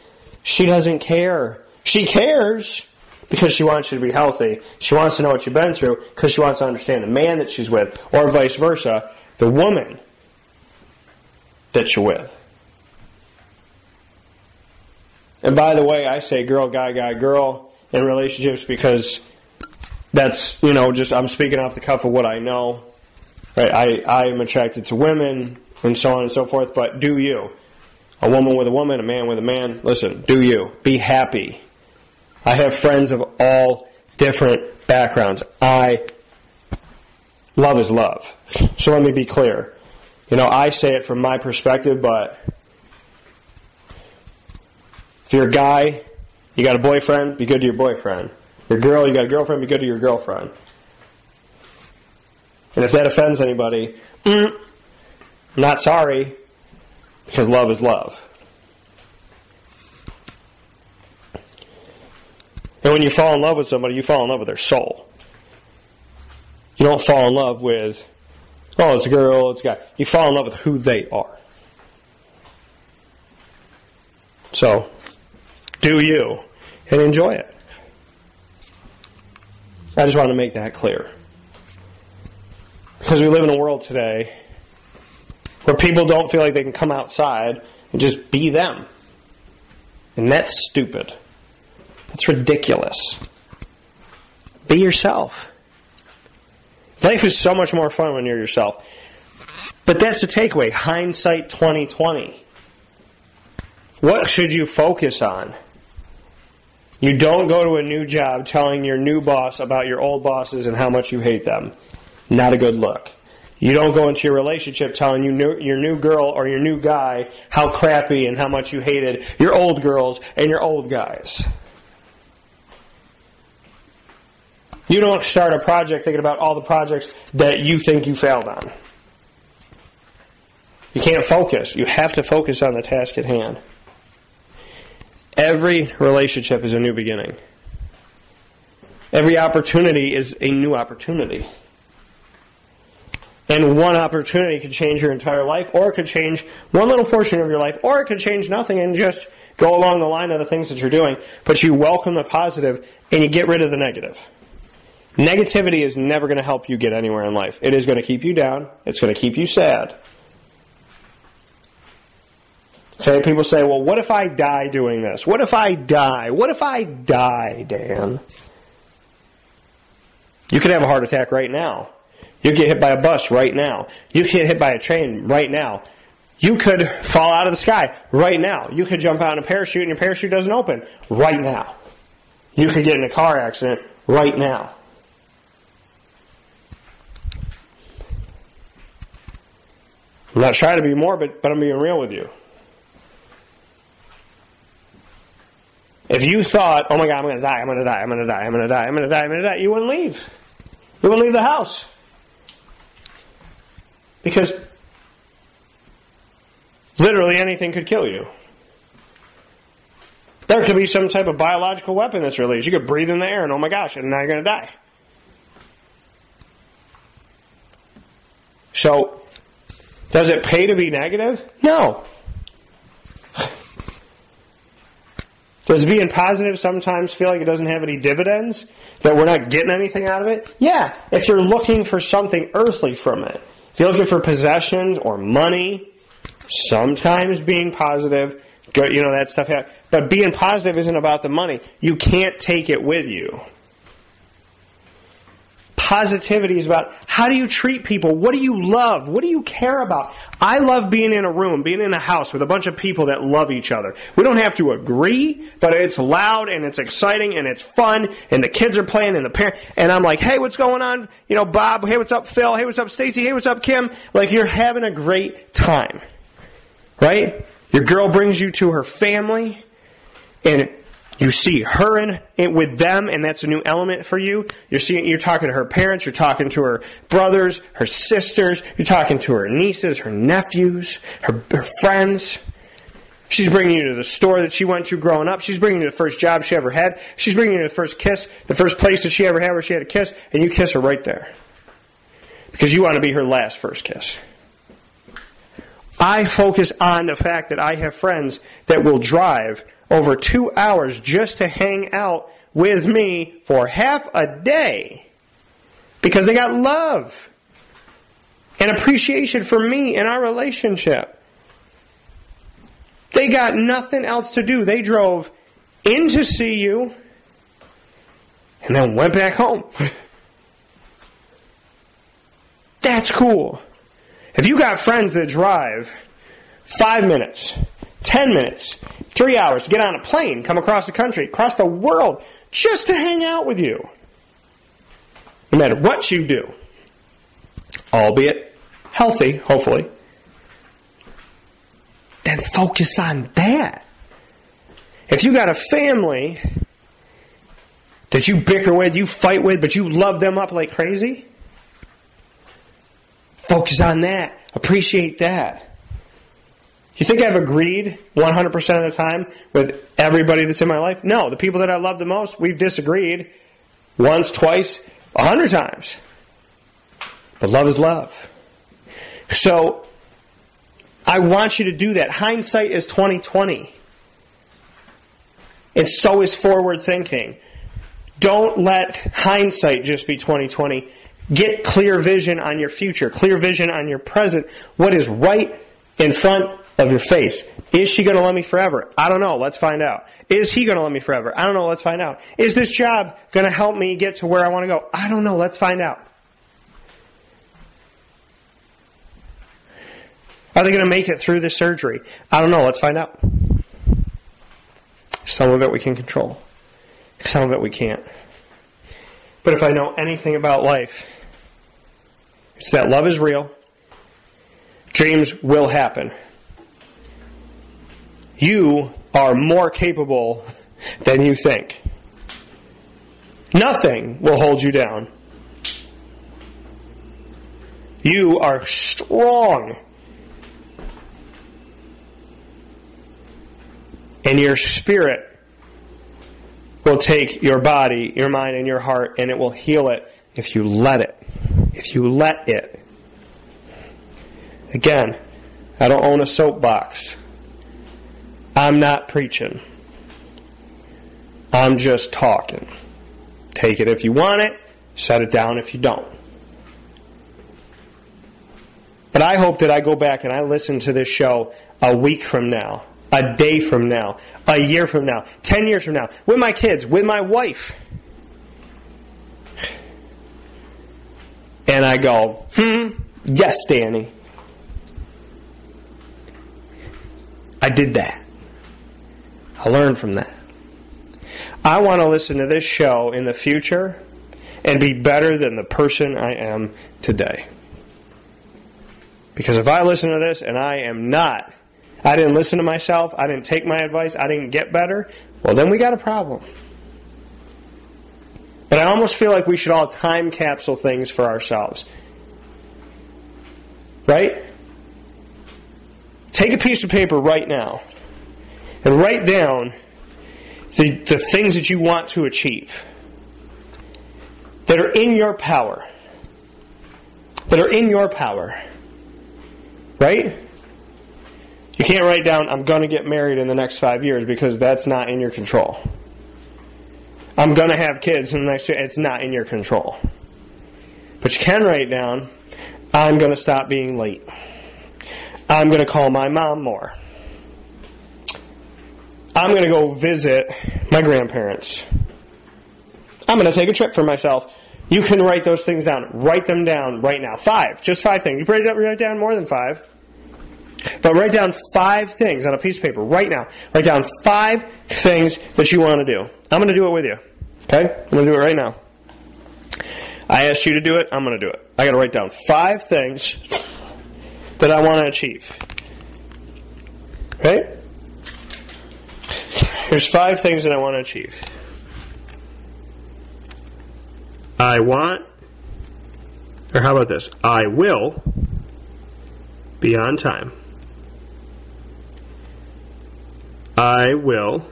She doesn't care. She cares because she wants you to be healthy. She wants to know what you've been through because she wants to understand the man that she's with, or vice versa, the woman that you're with. And by the way, I say girl, guy, guy, girl in relationships because that's, just I'm speaking off the cuff of what I know. Right? I am attracted to women and so on and so forth, but do you? A woman with a woman, a man with a man, listen, do you. Be happy. I have friends of all different backgrounds. Love is love. So let me be clear. I say it from my perspective, but if you're a guy, you got a boyfriend, be good to your boyfriend. You're a girl, you got a girlfriend, be good to your girlfriend. And if that offends anybody, I'm not sorry, because love is love. And when you fall in love with somebody, you fall in love with their soul. You don't fall in love with, oh, it's a girl, it's a guy. You fall in love with who they are. So, do you, and enjoy it. I just want to make that clear. Because we live in a world today where people don't feel like they can come outside and just be them. And that's stupid. That's ridiculous. Be yourself. Life is so much more fun when you're yourself. But that's the takeaway. Hindsight 2020. What should you focus on? You don't go to a new job telling your new boss about your old bosses and how much you hate them. Not a good look. You don't go into your relationship telling your new girl or your new guy how crappy and how much you hated your old girls and your old guys. You don't start a project thinking about all the projects that you think you failed on. You can't focus. You have to focus on the task at hand. Every relationship is a new beginning. Every opportunity is a new opportunity. And one opportunity could change your entire life, or it could change one little portion of your life, or it could change nothing and just go along the line of the things that you're doing. But you welcome the positive and you get rid of the negative. Negativity is never going to help you get anywhere in life. It is going to keep you down. It's going to keep you sad. Okay, people say, well, what if I die doing this? What if I die? What if I die, Dan? You could have a heart attack right now. You get hit by a bus right now. You could get hit by a train right now. You could fall out of the sky right now. You could jump out in a parachute and your parachute doesn't open right now. You could get in a car accident right now. I'm not trying to be morbid, but I'm being real with you. If you thought, oh my God, I'm going to die, I'm going to die, I'm going to die, I'm going to die, I'm going to die, I'm going to die, you wouldn't leave. You wouldn't leave the house. Because literally anything could kill you. There could be some type of biological weapon that's released. You could breathe in the air and oh my gosh, and now you're going to die. So, does it pay to be negative? No. Does being positive sometimes feel like it doesn't have any dividends? That we're not getting anything out of it? Yeah, if you're looking for something earthly from it. If you're looking for possessions or money, sometimes being positive, that stuff. But being positive isn't about the money. You can't take it with you. Positivity is about how do you treat people? What do you love? What do you care about? I love being in a room, being in a house with a bunch of people that love each other. We don't have to agree, but it's loud and it's exciting and it's fun and the kids are playing and the parents, and I'm like, hey, what's going on? You know, Bob, hey, what's up, Phil? Hey, what's up, Stacy? Hey, what's up, Kim? Like, you're having a great time, right? Your girl brings you to her family and you see her in with them, and that's a new element for you. You're talking to her parents, you're talking to her brothers, her sisters, you're talking to her nieces, her nephews, her friends. She's bringing you to the store that she went to growing up. She's bringing you to the first job she ever had. She's bringing you to the first kiss, the first place that she ever had where she had a kiss, and you kiss her right there. Because you want to be her last first kiss. I focus on the fact that I have friends that will drive over 2 hours just to hang out with me for half a day because they got love and appreciation for me and our relationship. They got nothing else to do. They drove in to see you and then went back home. That's cool. If you got friends that drive 5 minutes, 10 minutes, 3 hours to get on a plane, come across the country, across the world, just to hang out with you, no matter what you do, albeit healthy, hopefully, then focus on that. If you got a family that you bicker with, you fight with, but you love them up like crazy, focus on that. Appreciate that. You think I've agreed 100% of the time with everybody that's in my life? No. The people that I love the most, we've disagreed once, twice, 100 times. But love is love. So, I want you to do that. Hindsight is 20/20. And so is forward thinking. Don't let hindsight just be 20/20. Get clear vision on your future, clear vision on your present. What is right in front of your face? Is she going to love me forever? I don't know. Let's find out. Is he going to love me forever? I don't know. Let's find out. Is this job going to help me get to where I want to go? I don't know. Let's find out. Are they going to make it through this surgery? I don't know. Let's find out. Some of it we can control. Some of it we can't. But if I know anything about life, it's that love is real. Dreams will happen. You are more capable than you think. Nothing will hold you down. You are strong. And your spirit will take your body, your mind, and your heart, and it will heal it if you let it. If you let it. Again, I don't own a soapbox. I'm not preaching. I'm just talking. Take it if you want it. Set it down if you don't. But I hope that I go back and I listen to this show a week from now, a day from now, a year from now, 10 years from now, with my kids, with my wife. And I go, yes, Danny. I did that. I learned from that. I want to listen to this show in the future and be better than the person I am today. Because if I listen to this and I didn't listen to myself, I didn't take my advice, I didn't get better, well, then we got a problem. But I almost feel like we should all time capsule things for ourselves. Right? Take a piece of paper right now and write down the things that you want to achieve that are in your power. That are in your power. Right? You can't write down, I'm going to get married in the next 5 years, because that's not in your control. I'm going to have kids in the next year. It's not in your control. But you can write down, I'm going to stop being late. I'm going to call my mom more. I'm going to go visit my grandparents. I'm going to take a trip for myself You can write those things down. Write them down right now. 5. Just 5 things. You write down more than 5. But write down 5 things on a piece of paper right now. Write down 5 things that you want to do. I'm going to do it with you. Okay? I'm going to do it right now. I asked you to do it. I'm going to do it. I got to write down 5 things that I want to achieve. Okay? Here's 5 things that I want to achieve. I want, or how about this? I will be on time. I will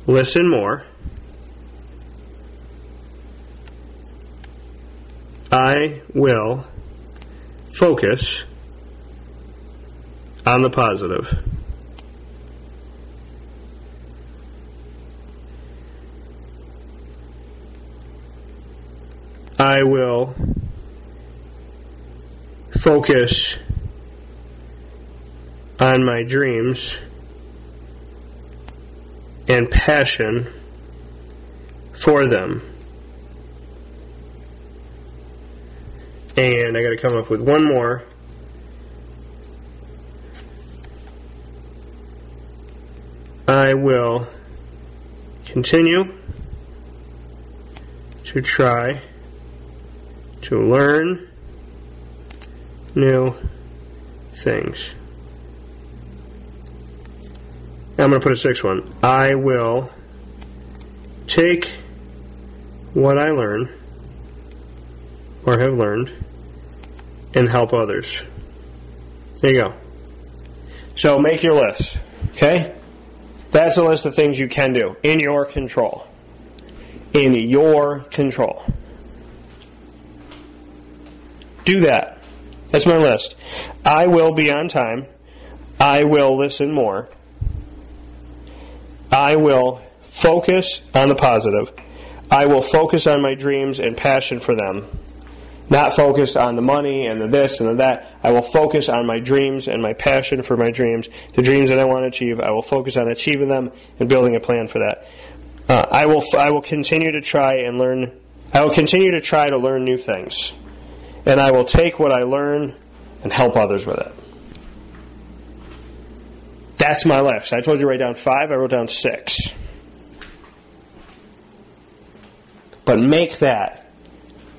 listen more. I will focus on the positive. I will focus on my dreams and passion for them. And I got to come up with one more. I will continue to try to learn new things. Now I'm going to put a 6th one. I will take what I learn or have learned and help others. There you go. So make your list, okay? That's a list of things you can do in your control. In your control. Do that. That's my list. I will be on time. I will listen more. I will focus on the positive. I will focus on my dreams and passion for them. Not focused on the money and the this and the that. I will focus on my dreams and my passion for my dreams. The dreams that I want to achieve, I will focus on achieving them and building a plan for that. I will continue to try and learn. I will continue to try to learn new things. And I will take what I learn and help others with it. That's my list. I told you to write down 5. I wrote down 6. But make that.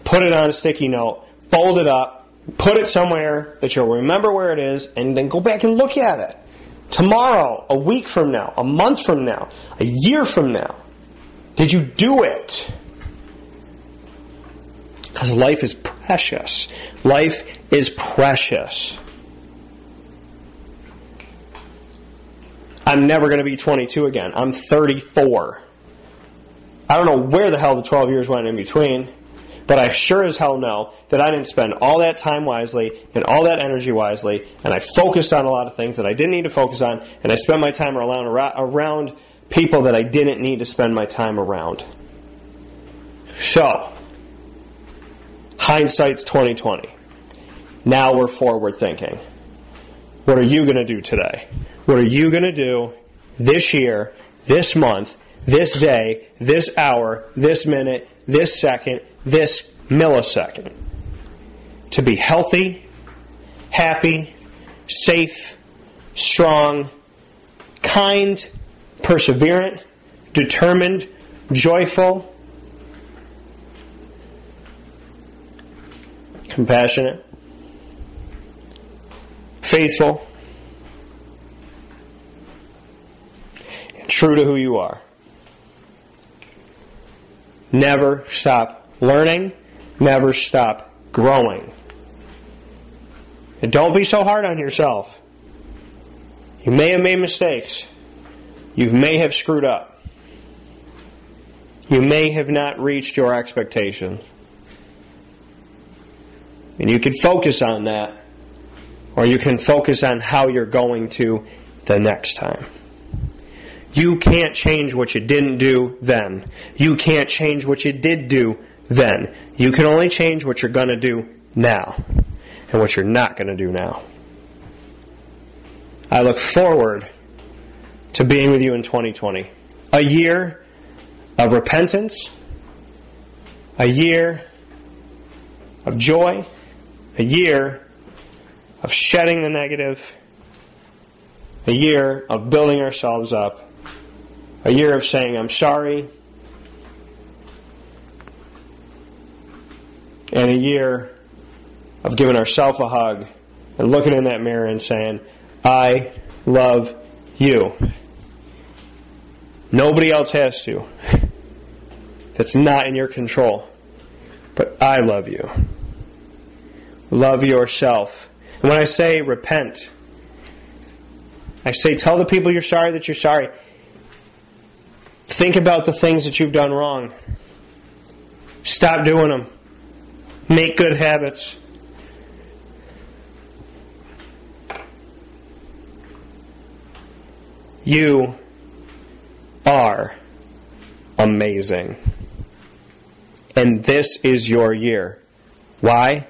Put it on a sticky note. Fold it up. Put it somewhere that you'll remember where it is. And then go back and look at it. Tomorrow, a week from now, a month from now, a year from now. Did you do it? Because life is precious. Life is precious. I'm never going to be 22 again. I'm 34. I don't know where the hell the 12 years went in between, but I sure as hell know that I didn't spend all that time wisely and all that energy wisely, and I focused on a lot of things that I didn't need to focus on, and I spent my time around people that I didn't need to spend my time around. So, hindsight's 2020. Now we're forward thinking. What are you going to do today? What are you going to do this year, this month, this day, this hour, this minute, this second, this millisecond to be healthy, happy, safe, strong, kind, perseverant, determined, joyful, compassionate, faithful, and true to who you are. Never stop learning. Never stop growing. And don't be so hard on yourself. You may have made mistakes. You may have screwed up. You may have not reached your expectations. And you can focus on that, or you can focus on how you're going to the next time. You can't change what you didn't do then. You can't change what you did do then. You can only change what you're going to do now and what you're not going to do now. I look forward to being with you in 2020. A year of repentance, a year of joy, a year of shedding the negative, a year of building ourselves up, a year of saying, I'm sorry, and a year of giving ourselves a hug and looking in that mirror and saying, I love you. Nobody else has to. That's not in your control. But I love you. Love yourself. And when I say repent, I say tell the people you're sorry that you're sorry. Think about the things that you've done wrong. Stop doing them. Make good habits. You are amazing. And this is your year. Why?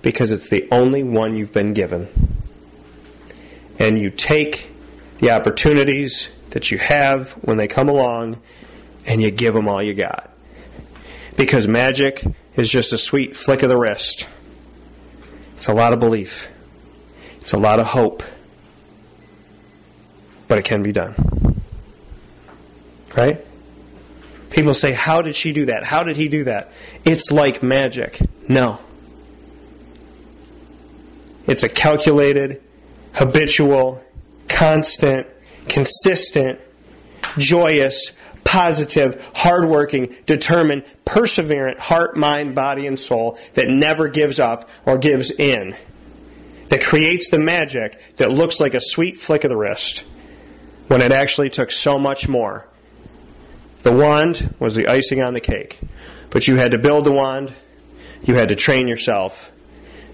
Because it's the only one you've been given. And you take the opportunities that you have when they come along and you give them all you got. Because magic is just a sweet flick of the wrist. It's a lot of belief. It's a lot of hope. But it can be done. Right? People say, how did she do that? How did he do that? It's like magic. No. It's a calculated, habitual, constant, consistent, joyous, positive, hardworking, determined, perseverant heart, mind, body, and soul that never gives up or gives in. That creates the magic that looks like a sweet flick of the wrist when it actually took so much more. The wand was the icing on the cake. But you had to build the wand, you had to train yourself,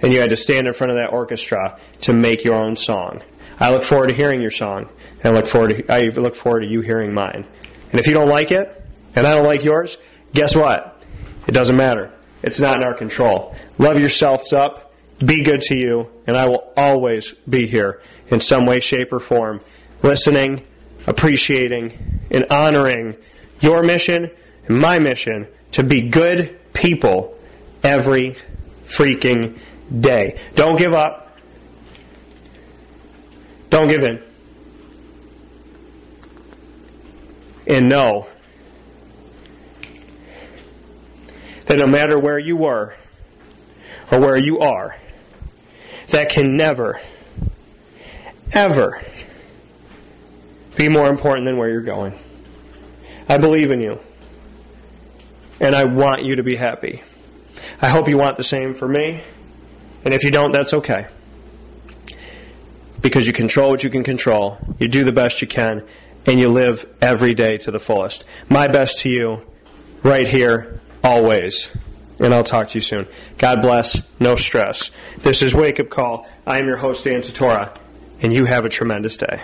and you had to stand in front of that orchestra to make your own song. I look forward to hearing your song, and I look forward to you hearing mine. And if you don't like it, and I don't like yours, guess what? It doesn't matter. It's not in our control. Love yourselves up, be good to you, and I will always be here in some way, shape, or form, listening, appreciating, and honoring your mission and my mission to be good people every freaking day. Don't give up. Don't give in. And know that no matter where you were or where you are, that can never, ever be more important than where you're going. I believe in you. And I want you to be happy. I hope you want the same for me. And if you don't, that's okay. Because you control what you can control. You do the best you can. And you live every day to the fullest. My best to you, right here, always. And I'll talk to you soon. God bless. No stress. This is Wake Up Call. I am your host, Dan Tortora. And you have a tremendous day.